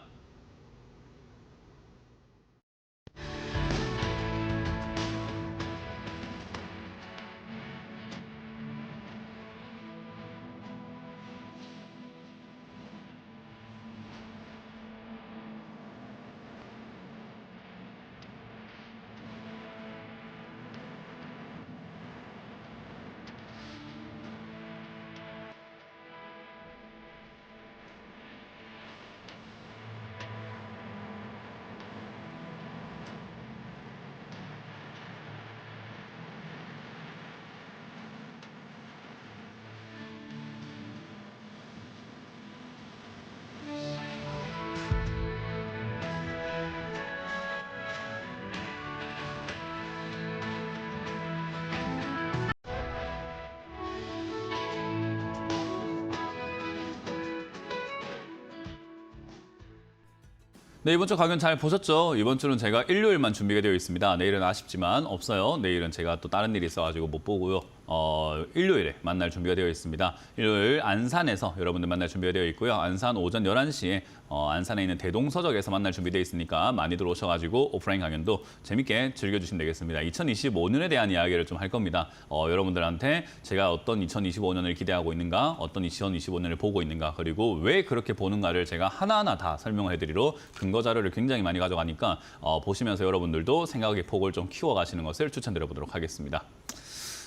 Speaker 1: 네, 이번 주 강연 잘 보셨죠? 이번 주는 제가 일요일만 준비가 되어 있습니다. 내일은 아쉽지만 없어요. 내일은 제가 또 다른 일이 있어가지고 못 보고요. 일요일에 만날 준비가 되어 있습니다. 일요일 안산에서 여러분들 만날 준비가 되어 있고요. 안산 오전 11시에 안산에 있는 대동서적에서 만날 준비되어 있으니까 많이들 오셔가지고 오프라인 강연도 재밌게 즐겨주시면 되겠습니다. 2025년에 대한 이야기를 좀 할 겁니다. 여러분들한테 제가 어떤 2025년을 기대하고 있는가, 어떤 2025년을 보고 있는가, 그리고 왜 그렇게 보는가를 제가 하나하나 다 설명을 해드리러 근거 자료를 굉장히 많이 가져가니까 보시면서 여러분들도 생각의 폭을 좀 키워가시는 것을 추천드려 보도록 하겠습니다.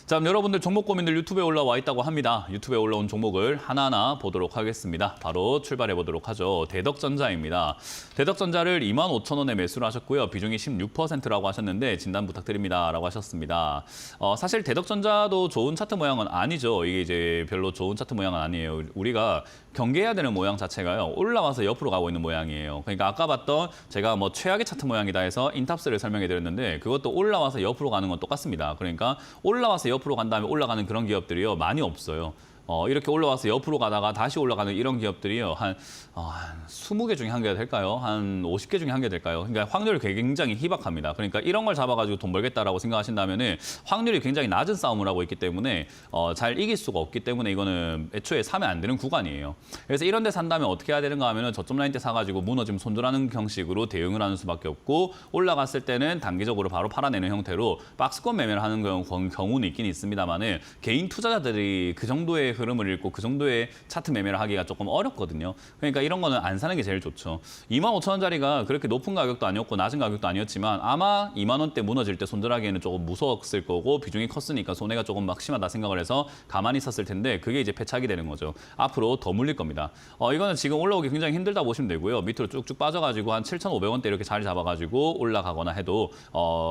Speaker 1: 자, 그럼 여러분들 종목 고민들 유튜브에 올라와 있다고 합니다. 유튜브에 올라온 종목을 하나하나 보도록 하겠습니다. 바로 출발해 보도록 하죠. 대덕전자입니다. 대덕전자를 25,000원에 매수를 하셨고요. 비중이 16%라고 하셨는데 진단 부탁드립니다라고 하셨습니다. 사실 대덕전자도 좋은 차트 모양은 아니죠. 이게 이제 별로 좋은 차트 모양은 아니에요. 우리가 경계해야 되는 모양 자체가요. 올라와서 옆으로 가고 있는 모양이에요. 그러니까 아까 봤던 제가 뭐 최악의 차트 모양이다 해서 인탑스를 설명해 드렸는데 그것도 올라와서 옆으로 가는 건 똑같습니다. 그러니까 올라와서 옆으로 간 다음에 올라가는 그런 기업들이요. 많이 없어요. 이렇게 올라와서 옆으로 가다가 다시 올라가는 이런 기업들이요. 한 20개 중에 한 개가 될까요? 한 50개 중에 한 개 될까요? 그러니까 확률이 굉장히 희박합니다. 그러니까 이런 걸 잡아가지고 돈 벌겠다라고 생각하신다면은 확률이 굉장히 낮은 싸움을 하고 있기 때문에 잘 이길 수가 없기 때문에 이거는 애초에 사면 안 되는 구간이에요. 그래서 이런 데 산다면 어떻게 해야 되는가 하면은 저점 라인 때 사가지고 무너지면 손절하는 형식으로 대응을 하는 수밖에 없고 올라갔을 때는 단기적으로 바로 팔아내는 형태로 박스권 매매를 하는 경우는 있긴 있습니다만은 개인 투자자들이 그 정도의 흐름을 읽고 그 정도의 차트 매매를 하기가 조금 어렵거든요. 그러니까 이런 거는 안 사는 게 제일 좋죠. 25,000원짜리가 그렇게 높은 가격도 아니었고 낮은 가격도 아니었지만 아마 2만 원대 무너질 때 손절하기에는 조금 무서웠을 거고 비중이 컸으니까 손해가 조금 막심하다 생각을 해서 가만히 있었을 텐데 그게 이제 패착이 되는 거죠. 앞으로 더 물릴 겁니다. 이거는 지금 올라오기 굉장히 힘들다 보시면 되고요. 밑으로 쭉쭉 빠져가지고 한 7,500원대 이렇게 자리 잡아가지고 올라가거나 해도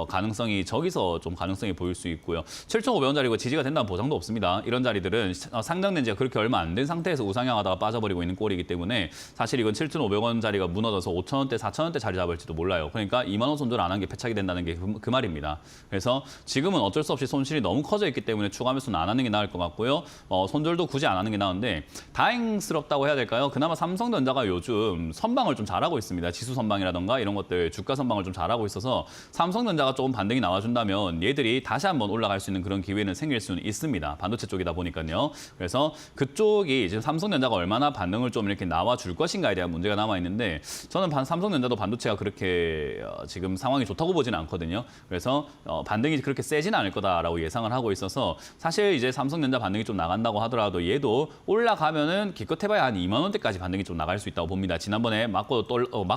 Speaker 1: 가능성이 저기서 좀 가능성이 보일 수 있고요. 7,500원짜리고 지지가 된다는 보장도 없습니다. 이런 자리들은 상장된 지가 그렇게 얼마 안 된 상태에서 우상향하다가 빠져버리고 있는 꼴이기 때문에 사실 이건 7,500원짜리가 무너져서 5,000원대, 4,000원대 자리 잡을지도 몰라요. 그러니까 2만 원 손절 안 한 게 패착이 된다는 게 그 말입니다. 그래서 지금은 어쩔 수 없이 손실이 너무 커져 있기 때문에 추가 매수는 안 하는 게 나을 것 같고요. 손절도 굳이 안 하는 게 나은데 다행스럽다고 해야 될까요? 그나마 삼성전자가 요즘 선방을 좀 잘하고 있습니다. 지수 선방이라던가 이런 것들 주가 선방을 좀 잘하고 있어서 삼성전자가 조금 반등이 나와준다면 얘들이 다시 한번 올라갈 수 있는 그런 기회는 생길 수는 있습니다. 반도체 쪽이다 보니까요. 그래서 그쪽이 지금 삼성전자가 얼마나 반응을 좀 이렇게 나와줄 것인가에 대한 문제가 남아 있는데 저는 삼성전자도 반도체가 그렇게 지금 상황이 좋다고 보지는 않거든요. 그래서 반등이 그렇게 세지는 않을 거다라고 예상을 하고 있어서 사실 이제 삼성전자 반등이 좀 나간다고 하더라도 얘도 올라가면은 기껏해봐야 한 2만 원대까지 반등이 좀 나갈 수 있다고 봅니다. 지난번에 맞고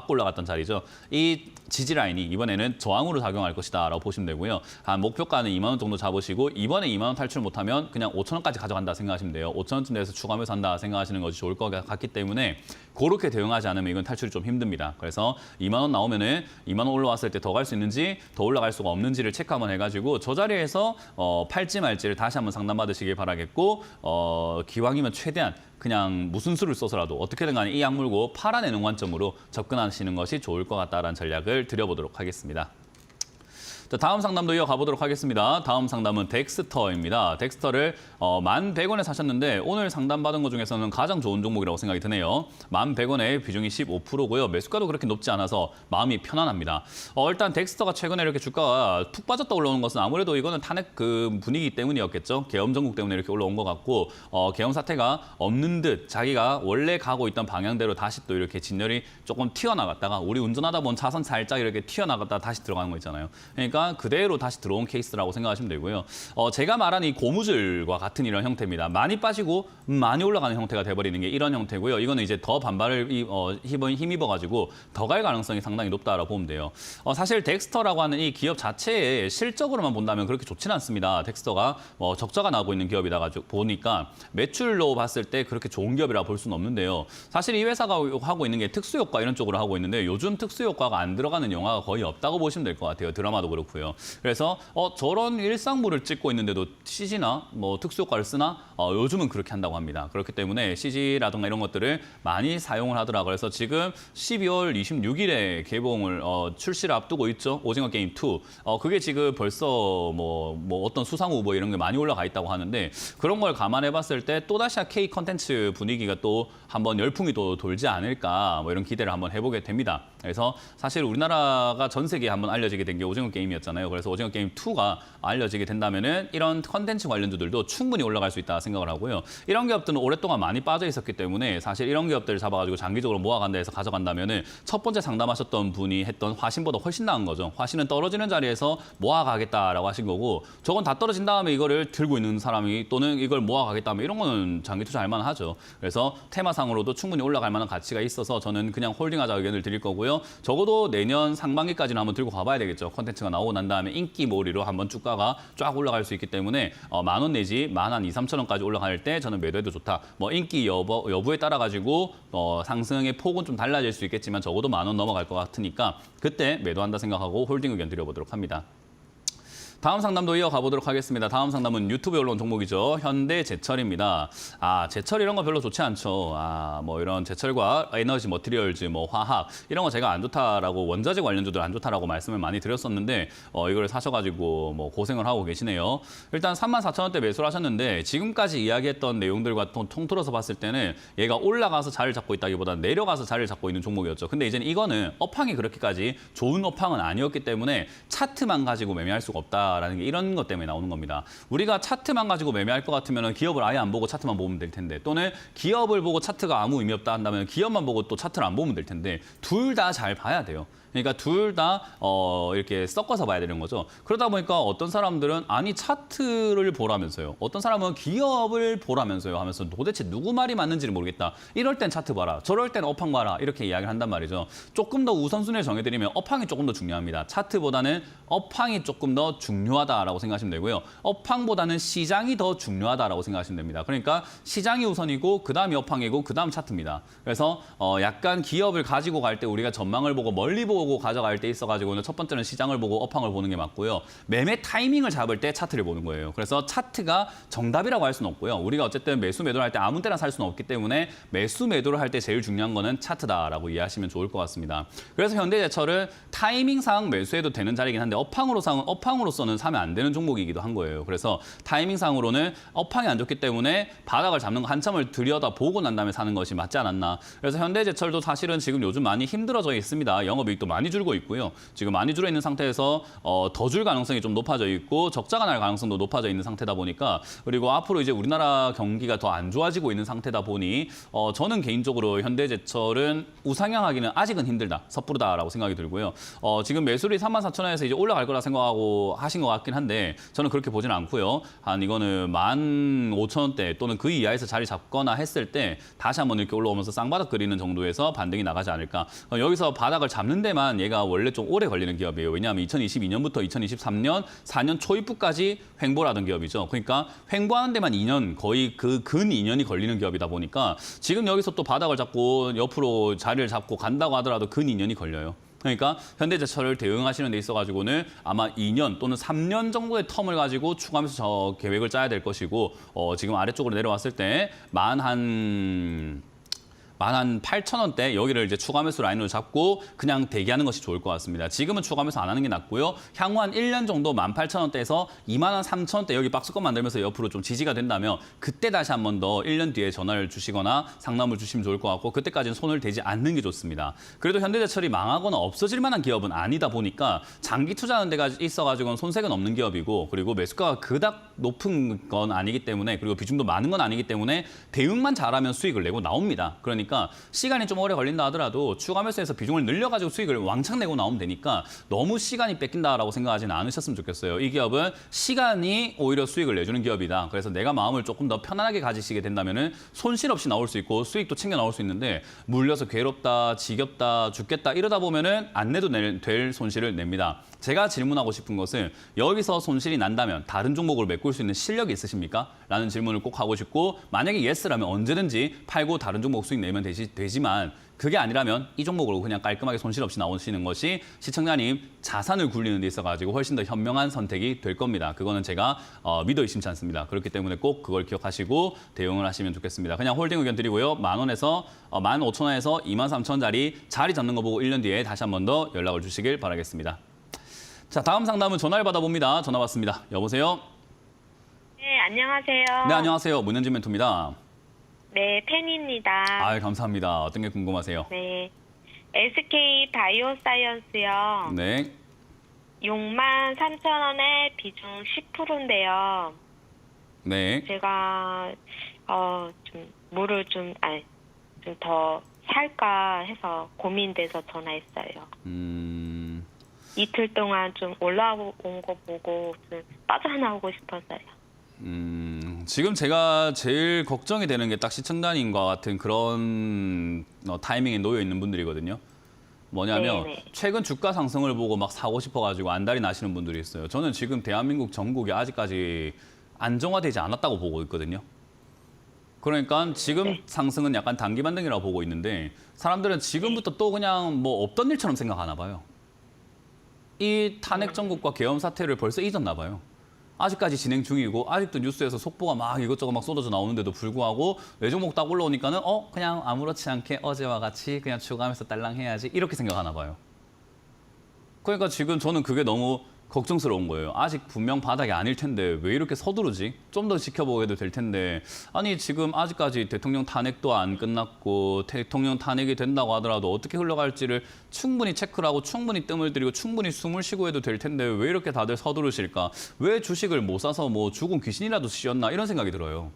Speaker 1: 올라갔던 자리죠. 이 지지 라인이 이번에는 저항으로 작용할 것이다라고 보시면 되고요. 한 목표가는 2만 원 정도 잡으시고 이번에 2만 원 탈출 못하면 그냥 5천 원까지 가져간다 생각하시면 돼요. 5천 원쯤 돼서 추가하면서 한다 생각하시는 것이 좋을 것 같기 때문에 그렇게 대응하지 않으면 이건 탈출이 좀 힘듭니다. 그래서 2만 원 나오면은 2만 원 올라왔을 때 더 갈 수 있는지 더 올라갈 수가 없는지를 체크 한번 해가지고 저 자리에서 팔지 말지를 다시 한번 상담받으시길 바라겠고 기왕이면 최대한 그냥 무슨 수를 써서라도 어떻게든 간에 이 약물고 팔아내는 관점으로 접근하시는 것이 좋을 것 같다라는 전략을 드려보도록 하겠습니다. 자, 다음 상담도 이어가 보도록 하겠습니다. 다음 상담은 덱스터입니다. 덱스터를 1,100원에 사셨는데 오늘 상담받은 것 중에서는 가장 좋은 종목이라고 생각이 드네요. 1,100원에 비중이 15%고요. 매수가도 그렇게 높지 않아서 마음이 편안합니다. 일단 덱스터가 최근에 이렇게 주가가 툭 빠졌다 올라오는 것은 아무래도 이거는 탄핵 그 분위기 때문이었겠죠. 계엄 전국 때문에 이렇게 올라온 것 같고 계엄 사태가 없는 듯 자기가 원래 가고 있던 방향대로 다시 또 이렇게 진열이 조금 튀어나갔다가 우리 운전하다 보면 차선 살짝 이렇게 튀어나갔다 다시 들어가는 거 있잖아요. 그러니까 그대로 다시 들어온 케이스라고 생각하시면 되고요. 제가 말한 이 고무줄과 같은 이런 형태입니다. 많이 빠지고 많이 올라가는 형태가 돼버리는 게 이런 형태고요. 이거는 이제 더 반발을 힘입어가지고 더 갈 가능성이 상당히 높다라고 보면 돼요. 사실 덱스터라고 하는 이 기업 자체의 실적으로만 본다면 그렇게 좋지는 않습니다. 덱스터가 적자가 나고 있는 기업이다 보니까 매출로 봤을 때 그렇게 좋은 기업이라 볼 수는 없는데요. 사실 이 회사가 하고 있는 게 특수효과 이런 쪽으로 하고 있는데 요즘 특수효과가 안 들어가는 영화가 거의 없다고 보시면 될 것 같아요. 드라마도 그렇고. 그래서 저런 일상물을 찍고 있는데도 CG나 뭐 특수효과를 쓰나 요즘은 그렇게 한다고 합니다. 그렇기 때문에 CG라든가 이런 것들을 많이 사용을 하더라고요. 그래서 지금 12월 26일에 개봉을 출시를 앞두고 있죠. 오징어 게임 2. 그게 지금 벌써 뭐 어떤 수상 후보 이런 게 많이 올라가 있다고 하는데 그런 걸 감안해 봤을 때 또다시 K 컨텐츠 분위기가 또 한번 열풍이 또 돌지 않을까 뭐 이런 기대를 한번 해보게 됩니다. 그래서 사실 우리나라가 전 세계에 한번 알려지게 된 게 오징어 게임이었잖아요. 그래서 오징어 게임 2가 알려지게 된다면은 이런 컨텐츠 관련주들도 충분히 올라갈 수 있다 생각을 하고요. 이런 기업들은 오랫동안 많이 빠져 있었기 때문에 사실 이런 기업들을 잡아가지고 장기적으로 모아간다 해서 가져간다면은 첫 번째 상담하셨던 분이 했던 화신보다 훨씬 나은 거죠. 화신은 떨어지는 자리에서 모아가겠다라고 하신 거고 저건 다 떨어진 다음에 이거를 들고 있는 사람이 또는 이걸 모아가겠다면 이런 거는 장기 투자할 만하죠. 그래서 테마상으로도 충분히 올라갈 만한 가치가 있어서 저는 그냥 홀딩하자 의견을 드릴 거고요. 같고요. 적어도 내년 상반기까지는 한번 들고 가봐야 되겠죠. 컨텐츠가 나오고 난 다음에 인기몰이로 한번 주가가 쫙 올라갈 수 있기 때문에 10,000원 내지 12,000~13,000원까지 올라갈 때 저는 매도해도 좋다. 뭐 인기 여부에 따라 가지고 상승의 폭은 좀 달라질 수 있겠지만 적어도 10,000원 넘어갈 것 같으니까 그때 매도한다 생각하고 홀딩 의견 드려보도록 합니다. 다음 상담도 이어가 보도록 하겠습니다. 다음 상담은 유튜브에 올라온 종목이죠. 현대제철입니다. 제철 이런 거 별로 좋지 않죠. 뭐 이런 제철과 에너지 머티리얼즈, 뭐 화학 이런 거 제가 안 좋다라고 원자재 관련주들 안 좋다라고 말씀을 많이 드렸었는데 이걸 사셔가지고 뭐 고생을 하고 계시네요. 일단 34,000원대 매수를 하셨는데 지금까지 이야기했던 내용들과 통틀어서 봤을 때는 얘가 올라가서 자리를 잡고 있다기보다는 내려가서 자리를 잡고 있는 종목이었죠. 근데 이제는 이거는 업황이 그렇게까지 좋은 업황은 아니었기 때문에 차트만 가지고 매매할 수가 없다. 라는 게 이런 것 때문에 나오는 겁니다. 우리가 차트만 가지고 매매할 것 같으면 기업을 아예 안 보고 차트만 보면 될 텐데 또는 기업을 보고 차트가 아무 의미 없다 한다면 기업만 보고 또 차트를 안 보면 될 텐데 둘 다 잘 봐야 돼요. 그러니까 둘 다 이렇게 섞어서 봐야 되는 거죠. 그러다 보니까 어떤 사람들은 아니 차트를 보라면서요. 어떤 사람은 기업을 보라면서요 하면서 도대체 누구 말이 맞는지를 모르겠다. 이럴 땐 차트 봐라. 저럴 땐 업황 봐라. 이렇게 이야기를 한단 말이죠. 조금 더 우선순위를 정해드리면 업황이 조금 더 중요합니다. 차트보다는 업황이 조금 더 중요하다라고 생각하시면 되고요. 업황보다는 시장이 더 중요하다라고 생각하시면 됩니다. 그러니까 시장이 우선이고 그다음이 업황이고 그다음 차트입니다. 그래서 약간 기업을 가지고 갈 때 우리가 전망을 보고 멀리 보고 가져갈 때 있어가지고는 첫 번째는 시장을 보고 업황을 보는 게 맞고요. 매매 타이밍을 잡을 때 차트를 보는 거예요. 그래서 차트가 정답이라고 할 수는 없고요. 우리가 어쨌든 매수 매도를 할 때 아무 때나 살 수는 없기 때문에 매수 매도를 할 때 제일 중요한 거는 차트다라고 이해하시면 좋을 것 같습니다. 그래서 현대제철은 타이밍상 매수해도 되는 자리이긴 한데 업황으로서는 사면 안 되는 종목이기도 한 거예요. 그래서 타이밍상으로는 업황이 안 좋기 때문에 바닥을 잡는 거 한참을 들여다보고 난 다음에 사는 것이 맞지 않았나. 그래서 현대제철도 사실은 지금 요즘 많이 힘들어져 있습니다. 영업이익도 많이 줄고 있고요. 지금 많이 줄어 있는 상태에서 더 줄 가능성이 좀 높아져 있고 적자가 날 가능성도 높아져 있는 상태다 보니까 그리고 앞으로 이제 우리나라 경기가 더 안 좋아지고 있는 상태다 보니 저는 개인적으로 현대제철은 우상향하기는 아직은 힘들다, 섣부르다라고 생각이 들고요. 지금 매수율이 34,000원에서 이제 올라갈 거라 생각하고 하신 것 같긴 한데 저는 그렇게 보지는 않고요. 한 이거는 15,000원대 또는 그 이하에서 자리 잡거나 했을 때 다시 한번 이렇게 올라오면서 쌍바닥 그리는 정도에서 반등이 나가지 않을까. 여기서 바닥을 잡는 데만 얘가 원래 좀 오래 걸리는 기업이에요. 왜냐하면 2022년부터 2023년 4년 초입부까지 횡보를 하던 기업이죠. 그러니까 횡보하는 데만 2년, 거의 근 2년이 걸리는 기업이다 보니까 지금 여기서 또 바닥을 잡고 옆으로 자리를 잡고 간다고 하더라도 근 2년이 걸려요. 그러니까 현대제철을 대응하시는 데 있어가지고는 아마 2년 또는 3년 정도의 텀을 가지고 추가하면서 저 계획을 짜야 될 것이고 지금 아래쪽으로 내려왔을 때 만 한 8,000원대 여기를 이제 추가 매수 라인으로 잡고 그냥 대기하는 것이 좋을 것 같습니다. 지금은 추가 매수 안 하는 게 낫고요. 향후 한 1년 정도 18,000원대에서 23,000원대 여기 박스권 만들면서 옆으로 좀 지지가 된다면 그때 다시 한 번 더 1년 뒤에 전화를 주시거나 상담을 주시면 좋을 것 같고 그때까지는 손을 대지 않는 게 좋습니다. 그래도 현대제철이 망하거나 없어질 만한 기업은 아니다 보니까 장기 투자하는 데가 있어가지고는 손색은 없는 기업이고 그리고 매수가가 그닥 높은 건 아니기 때문에 그리고 비중도 많은 건 아니기 때문에 대응만 잘하면 수익을 내고 나옵니다. 그러니까 시간이 좀 오래 걸린다 하더라도 추가 매수해서 비중을 늘려가지고 수익을 왕창 내고 나오면 되니까 너무 시간이 뺏긴다라고 생각하지는 않으셨으면 좋겠어요. 이 기업은 시간이 오히려 수익을 내주는 기업이다. 그래서 내가 마음을 조금 더 편안하게 가지시게 된다면은 손실 없이 나올 수 있고 수익도 챙겨 나올 수 있는데 물려서 괴롭다, 지겹다, 죽겠다 이러다 보면은 안 내도 될 손실을 냅니다. 제가 질문하고 싶은 것은 여기서 손실이 난다면 다른 종목으로 메꿀 수 있는 실력이 있으십니까? 라는 질문을 꼭 하고 싶고 만약에 예스라면 언제든지 팔고 다른 종목 수익 내면 되지만 그게 아니라면 이 종목으로 그냥 깔끔하게 손실 없이 나오시는 것이 시청자님 자산을 굴리는 데 있어가지고 훨씬 더 현명한 선택이 될 겁니다. 그거는 제가 믿어 의심치 않습니다. 그렇기 때문에 꼭 그걸 기억하시고 대응을 하시면 좋겠습니다. 그냥 홀딩 의견 드리고요. 10,000원에서 15,000원에서 23,000원짜리 자리 잡는 거 보고 1년 뒤에 다시 한 번 더 연락을 주시길 바라겠습니다. 자, 다음 상담은 전화를 받아봅니다. 전화 받습니다. 여보세요?
Speaker 3: 네, 안녕하세요.
Speaker 1: 네, 안녕하세요. 문현진 멘토입니다.
Speaker 3: 네, 팬입니다.
Speaker 1: 아, 감사합니다. 어떤 게 궁금하세요?
Speaker 3: 네, SK 바이오사이언스요.
Speaker 1: 네.
Speaker 3: 63,000원에 비중 10%인데요.
Speaker 1: 네.
Speaker 3: 제가 좀 물을 좀 더 살까 해서 고민돼서 전화했어요. 이틀 동안 좀 올라온 거 보고 좀 빠져나오고 싶어서요.
Speaker 1: 지금 제가 제일 걱정이 되는 게 딱 시청자님과 같은 그런 타이밍에 놓여 있는 분들이거든요. 뭐냐면
Speaker 3: 네네.
Speaker 1: 최근 주가 상승을 보고 막 사고 싶어가지고 안달이 나시는 분들이 있어요. 저는 지금 대한민국 전국이 아직까지 안정화되지 않았다고 보고 있거든요. 그러니까 지금 상승은 약간 단기 반등이라고 보고 있는데 사람들은 지금부터 또 그냥 뭐 없던 일처럼 생각하나 봐요. 이 탄핵 정국과 계엄 사태를 벌써 잊었나 봐요. 아직까지 진행 중이고 아직도 뉴스에서 속보가 막 이것저것 막 쏟아져 나오는데도 불구하고 외종목 딱 올라오니까는 그냥 아무렇지 않게 어제와 같이 그냥 추가하면서 딸랑해야지 이렇게 생각하나 봐요. 그러니까 지금 저는 그게 너무 걱정스러운 거예요. 아직 분명 바닥이 아닐 텐데 왜 이렇게 서두르지? 좀 더 지켜보게도 될 텐데 아니 지금 아직까지 대통령 탄핵도 안 끝났고 대통령 탄핵이 된다고 하더라도 어떻게 흘러갈지를 충분히 체크를 하고 충분히 뜸을 들이고 충분히 숨을 쉬고 해도 될 텐데 왜 이렇게 다들 서두르실까? 왜 주식을 못 사서 뭐 죽은 귀신이라도 씌었나 이런 생각이 들어요.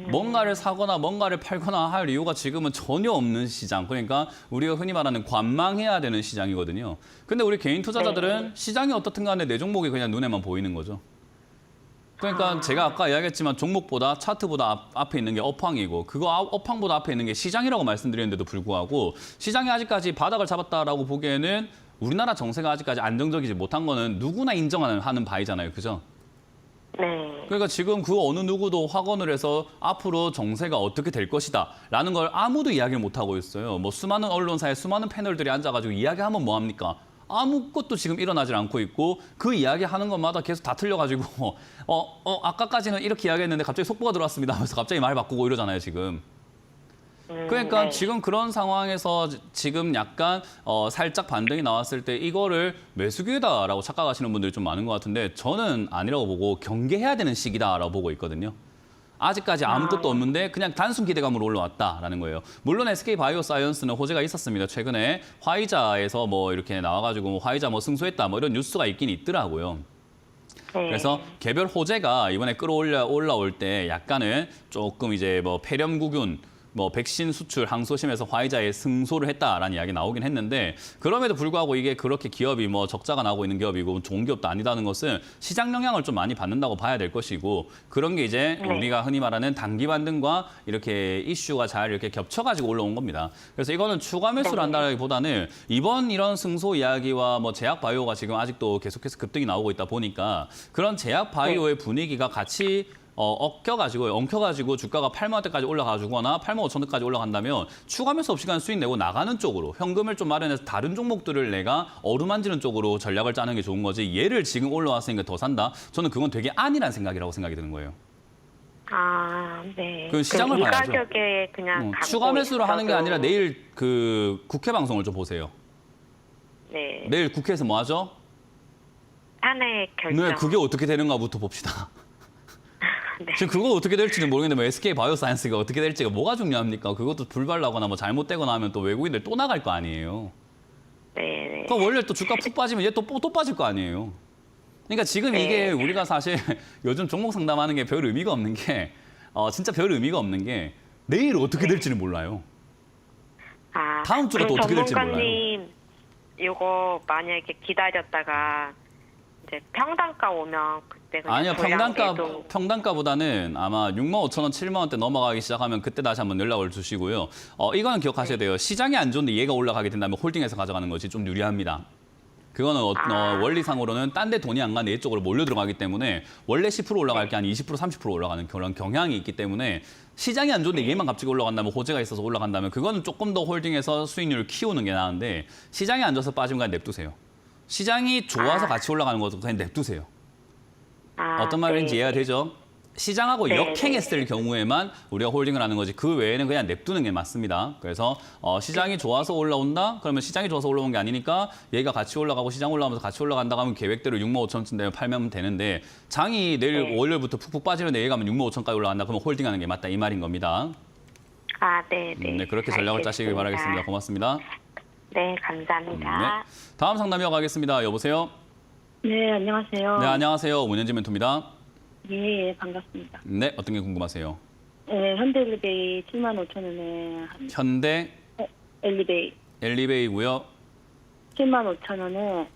Speaker 1: 뭔가를 사거나 뭔가를 팔거나 할 이유가 지금은 전혀 없는 시장. 그러니까 우리가 흔히 말하는 관망해야 되는 시장이거든요. 근데 우리 개인 투자자들은 시장이 어떻든 간에 내 종목이 그냥 눈에만 보이는 거죠. 그러니까 제가 아까 이야기했지만 종목보다 차트보다 앞에 있는 게 업황이고 그거 업황보다 앞에 있는 게 시장이라고 말씀드렸는데도 불구하고 시장이 아직까지 바닥을 잡았다라고 보기에는 우리나라 정세가 아직까지 안정적이지 못한 거는 누구나 인정하는 바이잖아요. 그죠?
Speaker 3: 네.
Speaker 1: 그러니까 지금 그 어느 누구도 확언을 해서 앞으로 정세가 어떻게 될 것이다 라는 걸 아무도 이야기를 못하고 있어요. 뭐 수많은 언론사에 수많은 패널들이 앉아가지고 이야기하면 뭐합니까? 아무것도 지금 일어나질 않고 있고 그 이야기하는 것마다 계속 다 틀려가지고 아까까지는 이렇게 이야기했는데 갑자기 속보가 들어왔습니다 하면서 갑자기 말 바꾸고 이러잖아요 지금. 그러니까
Speaker 3: 네.
Speaker 1: 지금 그런 상황에서 지금 약간 살짝 반등이 나왔을 때 이거를 매수 기회다라고 착각하시는 분들이 좀 많은 것 같은데 저는 아니라고 보고 경계해야 되는 시기다라고 보고 있거든요. 아직까지 아무것도 없는데 그냥 단순 기대감으로 올라왔다라는 거예요. 물론 SK 바이오사이언스는 호재가 있었습니다. 최근에 화이자에서 뭐 이렇게 나와가지고 화이자 뭐 승소했다 뭐 이런 뉴스가 있긴 있더라고요.
Speaker 3: 네.
Speaker 1: 그래서 개별 호재가 이번에 올라올 때 약간은 조금 이제 뭐 폐렴구균 뭐 백신 수출 항소심에서 화이자에 승소를 했다라는 이야기 나오긴 했는데 그럼에도 불구하고 이게 그렇게 기업이 뭐 적자가 나고 있는 기업이고 좋은 기업도 아니다는 것은 시장 영향을 좀 많이 받는다고 봐야 될 것이고 그런 게 이제 우리가 흔히 말하는 단기 반등과 이렇게 이슈가 잘 이렇게 겹쳐가지고 올라온 겁니다. 그래서 이거는 추가 매수를 한다기보다는 이번 이런 승소 이야기와 뭐 제약 바이오가 지금 아직도 계속해서 급등이 나오고 있다 보니까 그런 제약 바이오의 분위기가 같이 엉켜가지고 주가가 8만 원대까지 올라가주거나 8만 5천 원대까지 올라간다면 추가 매수 없이 그냥 수익 내고 나가는 쪽으로 현금을 좀 마련해서 다른 종목들을 내가 어루만지는 쪽으로 전략을 짜는 게 좋은 거지 얘를 지금 올라왔으니까 더 산다? 저는 그건 되게 아니란 생각이라고 생각이 드는 거예요.
Speaker 3: 아, 네.
Speaker 1: 그 시장을
Speaker 3: 이
Speaker 1: 봐야죠.
Speaker 3: 가격에 그냥 갖고
Speaker 1: 추가 매수를 하는 게
Speaker 3: 있어도-
Speaker 1: 아니라 내일 그 국회 방송을 좀 보세요.
Speaker 3: 네.
Speaker 1: 내일 국회에서 뭐 하죠?
Speaker 3: 탄핵 결정.
Speaker 1: 네, 그게 어떻게 되는가부터 봅시다.
Speaker 3: 네.
Speaker 1: 지금 그거 어떻게 될지는 모르겠는데 뭐 SK 바이오사이언스가 어떻게 될지가 뭐가 중요합니까? 그것도 불발나거나 뭐 잘못되거나 하면 또 외국인들 또 나갈 거 아니에요.
Speaker 3: 네.
Speaker 1: 그러니까 원래 또 주가 푹 빠지면 얘 또 빠질 거 아니에요. 그러니까 지금 이게 우리가 사실 요즘 종목 상담하는 게 별 의미가 없는 게 진짜 별 의미가 없는 게 내일 어떻게 될지는 몰라요.
Speaker 3: 아,
Speaker 1: 다음 주가 또
Speaker 3: 그럼
Speaker 1: 어떻게 될지
Speaker 3: 전문가님, 이거 만약에 기다렸다가 이제 평단가 오면 그때 그냥
Speaker 1: 아니요,
Speaker 3: 전략에도-
Speaker 1: 평단가보다는 아마 6만 5천 원, 7만 원대 넘어가기 시작하면 그때 다시 한번 연락을 주시고요. 이거는 기억하셔야 돼요. 시장이 안 좋은데 얘가 올라가게 된다면 홀딩해서 가져가는 것이 좀 유리합니다. 그거는 원리상으로는 딴 데 돈이 안 가는 얘 쪽으로 몰려 들어가기 때문에 원래 10% 올라갈 게 한 20%, 30% 올라가는 그런 경향이 있기 때문에 시장이 안 좋은데 얘만 갑자기 올라간다면 호재가 있어서 올라간다면 그거는 조금 더 홀딩해서 수익률을 키우는 게 나은데 시장이 안 좋아서 빠지면 그냥 냅두세요. 시장이 좋아서 같이 올라가는 것도 그냥 냅두세요.
Speaker 3: 아,
Speaker 1: 어떤 말인지
Speaker 3: 네.
Speaker 1: 이해가 되죠? 시장하고
Speaker 3: 네,
Speaker 1: 역행했을 경우에만 우리가 홀딩을 하는 거지 그 외에는 그냥 냅두는 게 맞습니다. 그래서 시장이 좋아서 올라온다? 그러면 시장이 좋아서 올라온 게 아니니까 얘가 같이 올라가고 시장 올라가면서 같이 올라간다고 하면 계획대로 6만 5천 원쯤 되면 팔면 되는데 장이 내일 월요일부터 푹푹 빠지는데 얘가 하면 6만 5천까지 올라간다 그러면 홀딩하는 게 맞다 이 말인 겁니다.
Speaker 3: 아, 네, 네.
Speaker 1: 네, 그렇게 전략을 짜시길
Speaker 3: 알겠습니다.
Speaker 1: 바라겠습니다. 고맙습니다.
Speaker 3: 네, 감사합니다.
Speaker 1: 네. 다음 상담 이어가겠습니다. 여보세요?
Speaker 5: 네, 안녕하세요.
Speaker 1: 네, 안녕하세요. 문현진 멘토입니다.
Speaker 5: 예, 예, 반갑습니다.
Speaker 1: 네, 어떤 게 궁금하세요?
Speaker 5: 네, 현대 엘리베이 75,000원에
Speaker 1: 현대
Speaker 5: 엘리베이
Speaker 1: 엘리베이고요.
Speaker 5: 75,000원에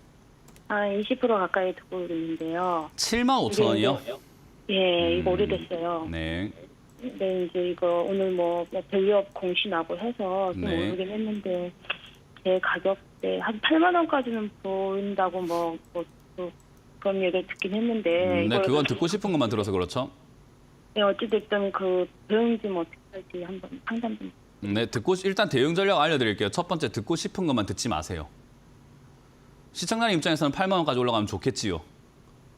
Speaker 5: 한 20% 가까이 두고 있는데요.
Speaker 1: 7만 5천 원이요?
Speaker 5: 예, 이거 오래됐어요.
Speaker 1: 네.
Speaker 5: 네, 이제 이거 오늘 뭐 밸류업 공시 나고 해서 좀
Speaker 1: 네.
Speaker 5: 오르긴 했는데 제 가격대 한 8만 원까지는 보인다고 또 그런 얘기를 듣긴 했는데.
Speaker 1: 네,
Speaker 5: 이걸
Speaker 1: 그건 듣고 싶은 것만 들어서 그렇죠.
Speaker 5: 네, 어찌됐든 그 대응 좀 어떻게 할지 한번 상담 좀.
Speaker 1: 네, 일단 대응 전략 알려드릴게요. 첫 번째, 듣고 싶은 것만 듣지 마세요. 시청자님 입장에서는 8만 원까지 올라가면 좋겠지요.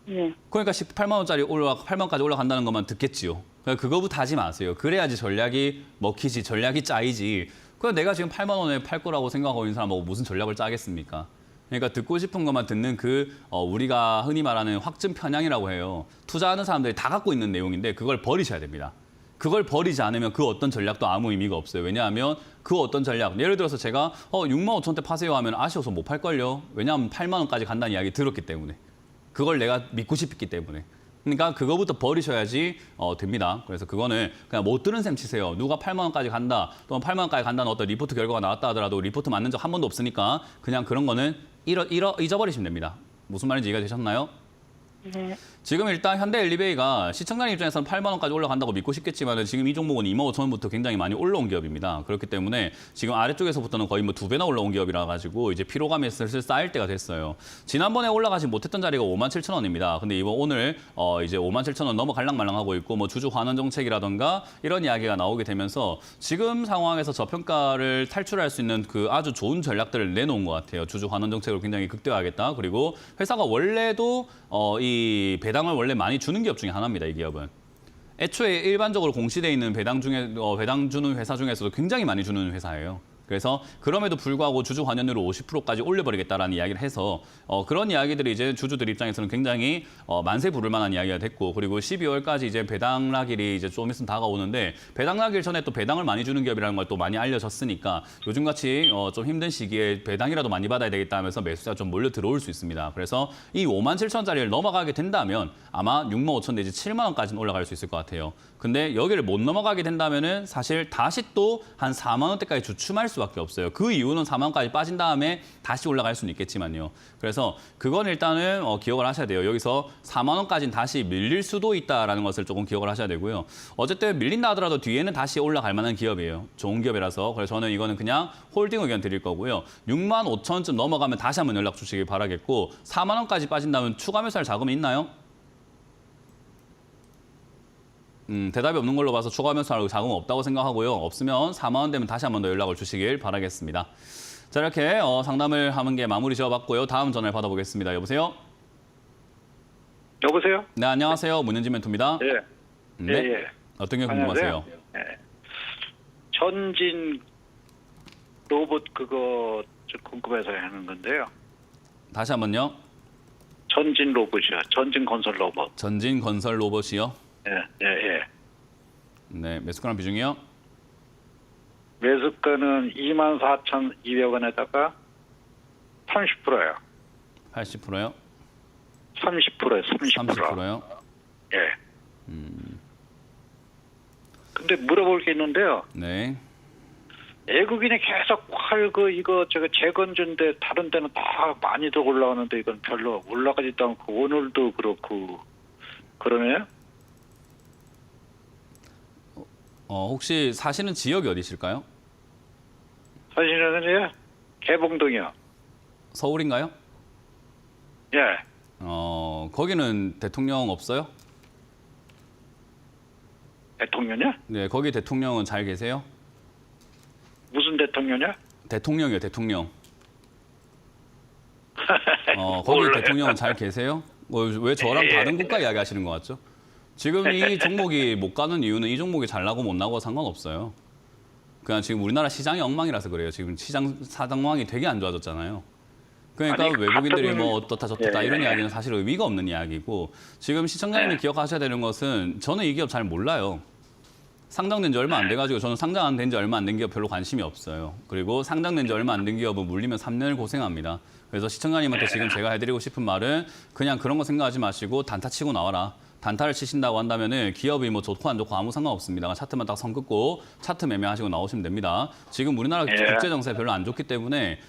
Speaker 5: 네.
Speaker 1: 그러니까 8만 원짜리 8만 원까지 올라간다는 것만 듣겠지요. 그러니까 그거부터 하지 마세요. 그래야지 전략이 먹히지, 전략이 짜이지. 그냥 내가 지금 8만 원에 팔 거라고 생각하고 있는 사람하고 무슨 전략을 짜겠습니까? 그러니까 듣고 싶은 것만 듣는 우리가 흔히 말하는 확증 편향이라고 해요. 투자하는 사람들이 다 갖고 있는 내용인데 그걸 버리셔야 됩니다. 그걸 버리지 않으면 그 어떤 전략도 아무 의미가 없어요. 왜냐하면 그 어떤 전략, 예를 들어서 제가 6만 5천 대 파세요 하면 아쉬워서 못 팔걸요. 왜냐하면 8만 원까지 간다는 이야기 들었기 때문에. 그걸 내가 믿고 싶기 때문에. 그러니까 그거부터 버리셔야지 됩니다. 그래서 그거는 그냥 못 들은 셈 치세요. 누가 8만 원까지 간다, 또는 8만 원까지 간다는 어떤 리포트 결과가 나왔다 하더라도 리포트 맞는 적 한 번도 없으니까 그냥 그런 거는 잊어버리시면 됩니다. 무슨 말인지 이해가 되셨나요?
Speaker 5: 네.
Speaker 1: 지금 일단 현대엘리베이가 시청자님 입장에서는 8만 원까지 올라간다고 믿고 싶겠지만 지금 이 종목은 2만 5천 원부터 굉장히 많이 올라온 기업입니다. 그렇기 때문에 지금 아래쪽에서부터는 거의 뭐 2배나 올라온 기업이라 가지고 이제 피로감이 슬슬 쌓일 때가 됐어요. 지난번에 올라가지 못했던 자리가 5만 7천 원입니다. 근데 오늘 이제 5만 7천 원 넘어갈랑말랑하고 있고 뭐 주주 환원 정책이라던가 이런 이야기가 나오게 되면서 지금 상황에서 저평가를 탈출할 수 있는 그 아주 좋은 전략들을 내놓은 것 같아요. 주주 환원 정책을 굉장히 극대화하겠다. 그리고 회사가 원래도 이 배당을 원래 많이 주는 기업 중에 하나입니다. 이 기업은. 애초에 일반적으로 공시되어 있는 배당 주는 회사 중에서도 굉장히 많이 주는 회사예요. 그래서 그럼에도 불구하고 주주 환원율을 50%까지 올려버리겠다라는 이야기를 해서 그런 이야기들이 이제 주주들 입장에서는 굉장히 만세 부를 만한 이야기가 됐고, 그리고 12월까지 이제 배당락일이 이제 좀 있으면 다가오는데 배당락일 전에 또 배당을 많이 주는 기업이라는 걸 또 많이 알려졌으니까 요즘같이 좀 힘든 시기에 배당이라도 많이 받아야 되겠다 하면서 매수자가 좀 몰려 들어올 수 있습니다. 그래서 이 5만 7천 원짜리를 넘어가게 된다면 아마 6만 5천 내지 7만 원까지는 올라갈 수 있을 것 같아요. 근데 여기를 못 넘어가게 된다면은 사실 다시 또 한 4만 원대까지 주춤할 수밖에 없어요. 그 이유는 4만 원까지 빠진 다음에 다시 올라갈 수는 있겠지만요. 그래서 그건 일단은 기억을 하셔야 돼요. 여기서 4만 원까지는 다시 밀릴 수도 있다라는 것을 조금 기억을 하셔야 되고요. 어쨌든 밀린다 하더라도 뒤에는 다시 올라갈 만한 기업이에요. 좋은 기업이라서. 그래서 저는 이거는 그냥 홀딩 의견 드릴 거고요. 6만 5천 원쯤 넘어가면 다시 한번 연락 주시길 바라겠고, 4만 원까지 빠진다면 추가 매수할 자금이 있나요? 대답이 없는 걸로 봐서 추가 매수할 자금은 없다고 생각하고요. 없으면 4만 원 되면 다시 한번 더 연락을 주시길 바라겠습니다. 자, 이렇게 상담을 하는 게 마무리 지어봤고요. 다음 전화를 받아보겠습니다. 여보세요?
Speaker 6: 여보세요?
Speaker 1: 네, 안녕하세요. 문현진 멘토입니다.
Speaker 6: 예.
Speaker 1: 네.
Speaker 6: 예.
Speaker 1: 어떤 게 궁금하세요?
Speaker 6: 예. 전진 로봇 그거 좀 궁금해서 하는 건데요.
Speaker 1: 다시 한번요.
Speaker 6: 전진 로봇이요. 전진 건설 로봇.
Speaker 1: 전진 건설 로봇이요.
Speaker 6: 예.
Speaker 1: 네, 매수가랑 비중이요.
Speaker 6: 매수가는 24,200원에다가 30%예요.
Speaker 1: 80%요.
Speaker 6: 30%예요. 30%.
Speaker 1: 30%요.
Speaker 6: 예. 근데 물어볼 게 있는데요.
Speaker 1: 네.
Speaker 6: 외국인이 계속 이거 재건주인데 다른 데는 다 많이들 올라오는데 이건 별로 올라가지도 않고 오늘도 그렇고 그러네요.
Speaker 1: 혹시 사시는 지역이 어디실까요?
Speaker 6: 사실은 개봉동이요.
Speaker 1: 서울인가요?
Speaker 6: 예.
Speaker 1: 거기는 대통령 없어요?
Speaker 6: 대통령이요?
Speaker 1: 네, 거기 대통령은 잘 계세요?
Speaker 6: 무슨 대통령이요?
Speaker 1: 대통령이요, 대통령. 거기
Speaker 6: 몰라요.
Speaker 1: 대통령은 잘 계세요? 왜 저랑 다른 국가 이야기 하시는 것 같죠? 지금 이 종목이 못 가는 이유는 이 종목이 잘 나고 못 나고가 상관없어요. 그냥 지금 우리나라 시장이 엉망이라서 그래요. 지금 시장 상황이 되게 안 좋아졌잖아요. 그러니까
Speaker 6: 아니,
Speaker 1: 외국인들이
Speaker 6: 같은-
Speaker 1: 뭐 어떻다 저떻다
Speaker 6: 예.
Speaker 1: 이런 이야기는 사실 의미가 없는 이야기고, 지금 시청자님이 기억하셔야 되는 것은 저는 이 기업 잘 몰라요. 상장된 지 얼마 안 돼가지고 저는 상장 지 얼마 안 된 기업 별로 관심이 없어요. 그리고 상장된 지 얼마 안 된 기업은 물리면 3년을 고생합니다. 그래서 시청자님한테 지금 제가 해드리고 싶은 말은 그냥 그런 거 생각하지 마시고 단타 치고 나와라. 단타를 치신다고 한다면은 기업이 뭐 좋고 안 좋고 아무 상관없습니다. 차트만 딱 선 긋고 차트 매매하시고 나오시면 됩니다. 지금 우리나라 국제 정세 별로 안 좋기 때문에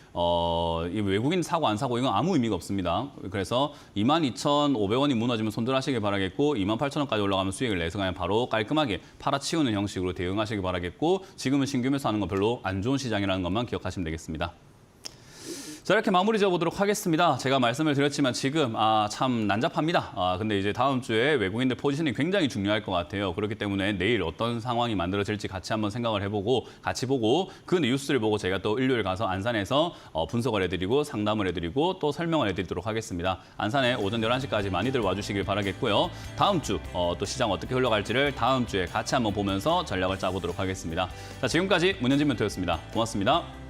Speaker 1: 이 외국인 사고 안 사고 이건 아무 의미가 없습니다. 그래서 22,500원이 무너지면 손절하시길 바라겠고, 28,000원까지 올라가면 수익을 내서 그냥 바로 깔끔하게 팔아치우는 형식으로 대응하시길 바라겠고, 지금은 신규 매수하는 건 별로 안 좋은 시장이라는 것만 기억하시면 되겠습니다. 자, 이렇게 마무리 지어보도록 하겠습니다. 제가 말씀을 드렸지만 지금 참 난잡합니다. 근데 이제 다음 주에 외국인들 포지션이 굉장히 중요할 것 같아요. 그렇기 때문에 내일 어떤 상황이 만들어질지 같이 한번 생각을 해보고 같이 보고 그 뉴스를 보고 제가 또 일요일 가서 안산에서 분석을 해드리고 상담을 해드리고 또 설명을 해드리도록 하겠습니다. 안산에 오전 11시까지 많이들 와주시길 바라겠고요. 다음 주 또 시장 어떻게 흘러갈지를 다음 주에 같이 한번 보면서 전략을 짜보도록 하겠습니다. 자, 지금까지 문현진 멘토였습니다. 고맙습니다.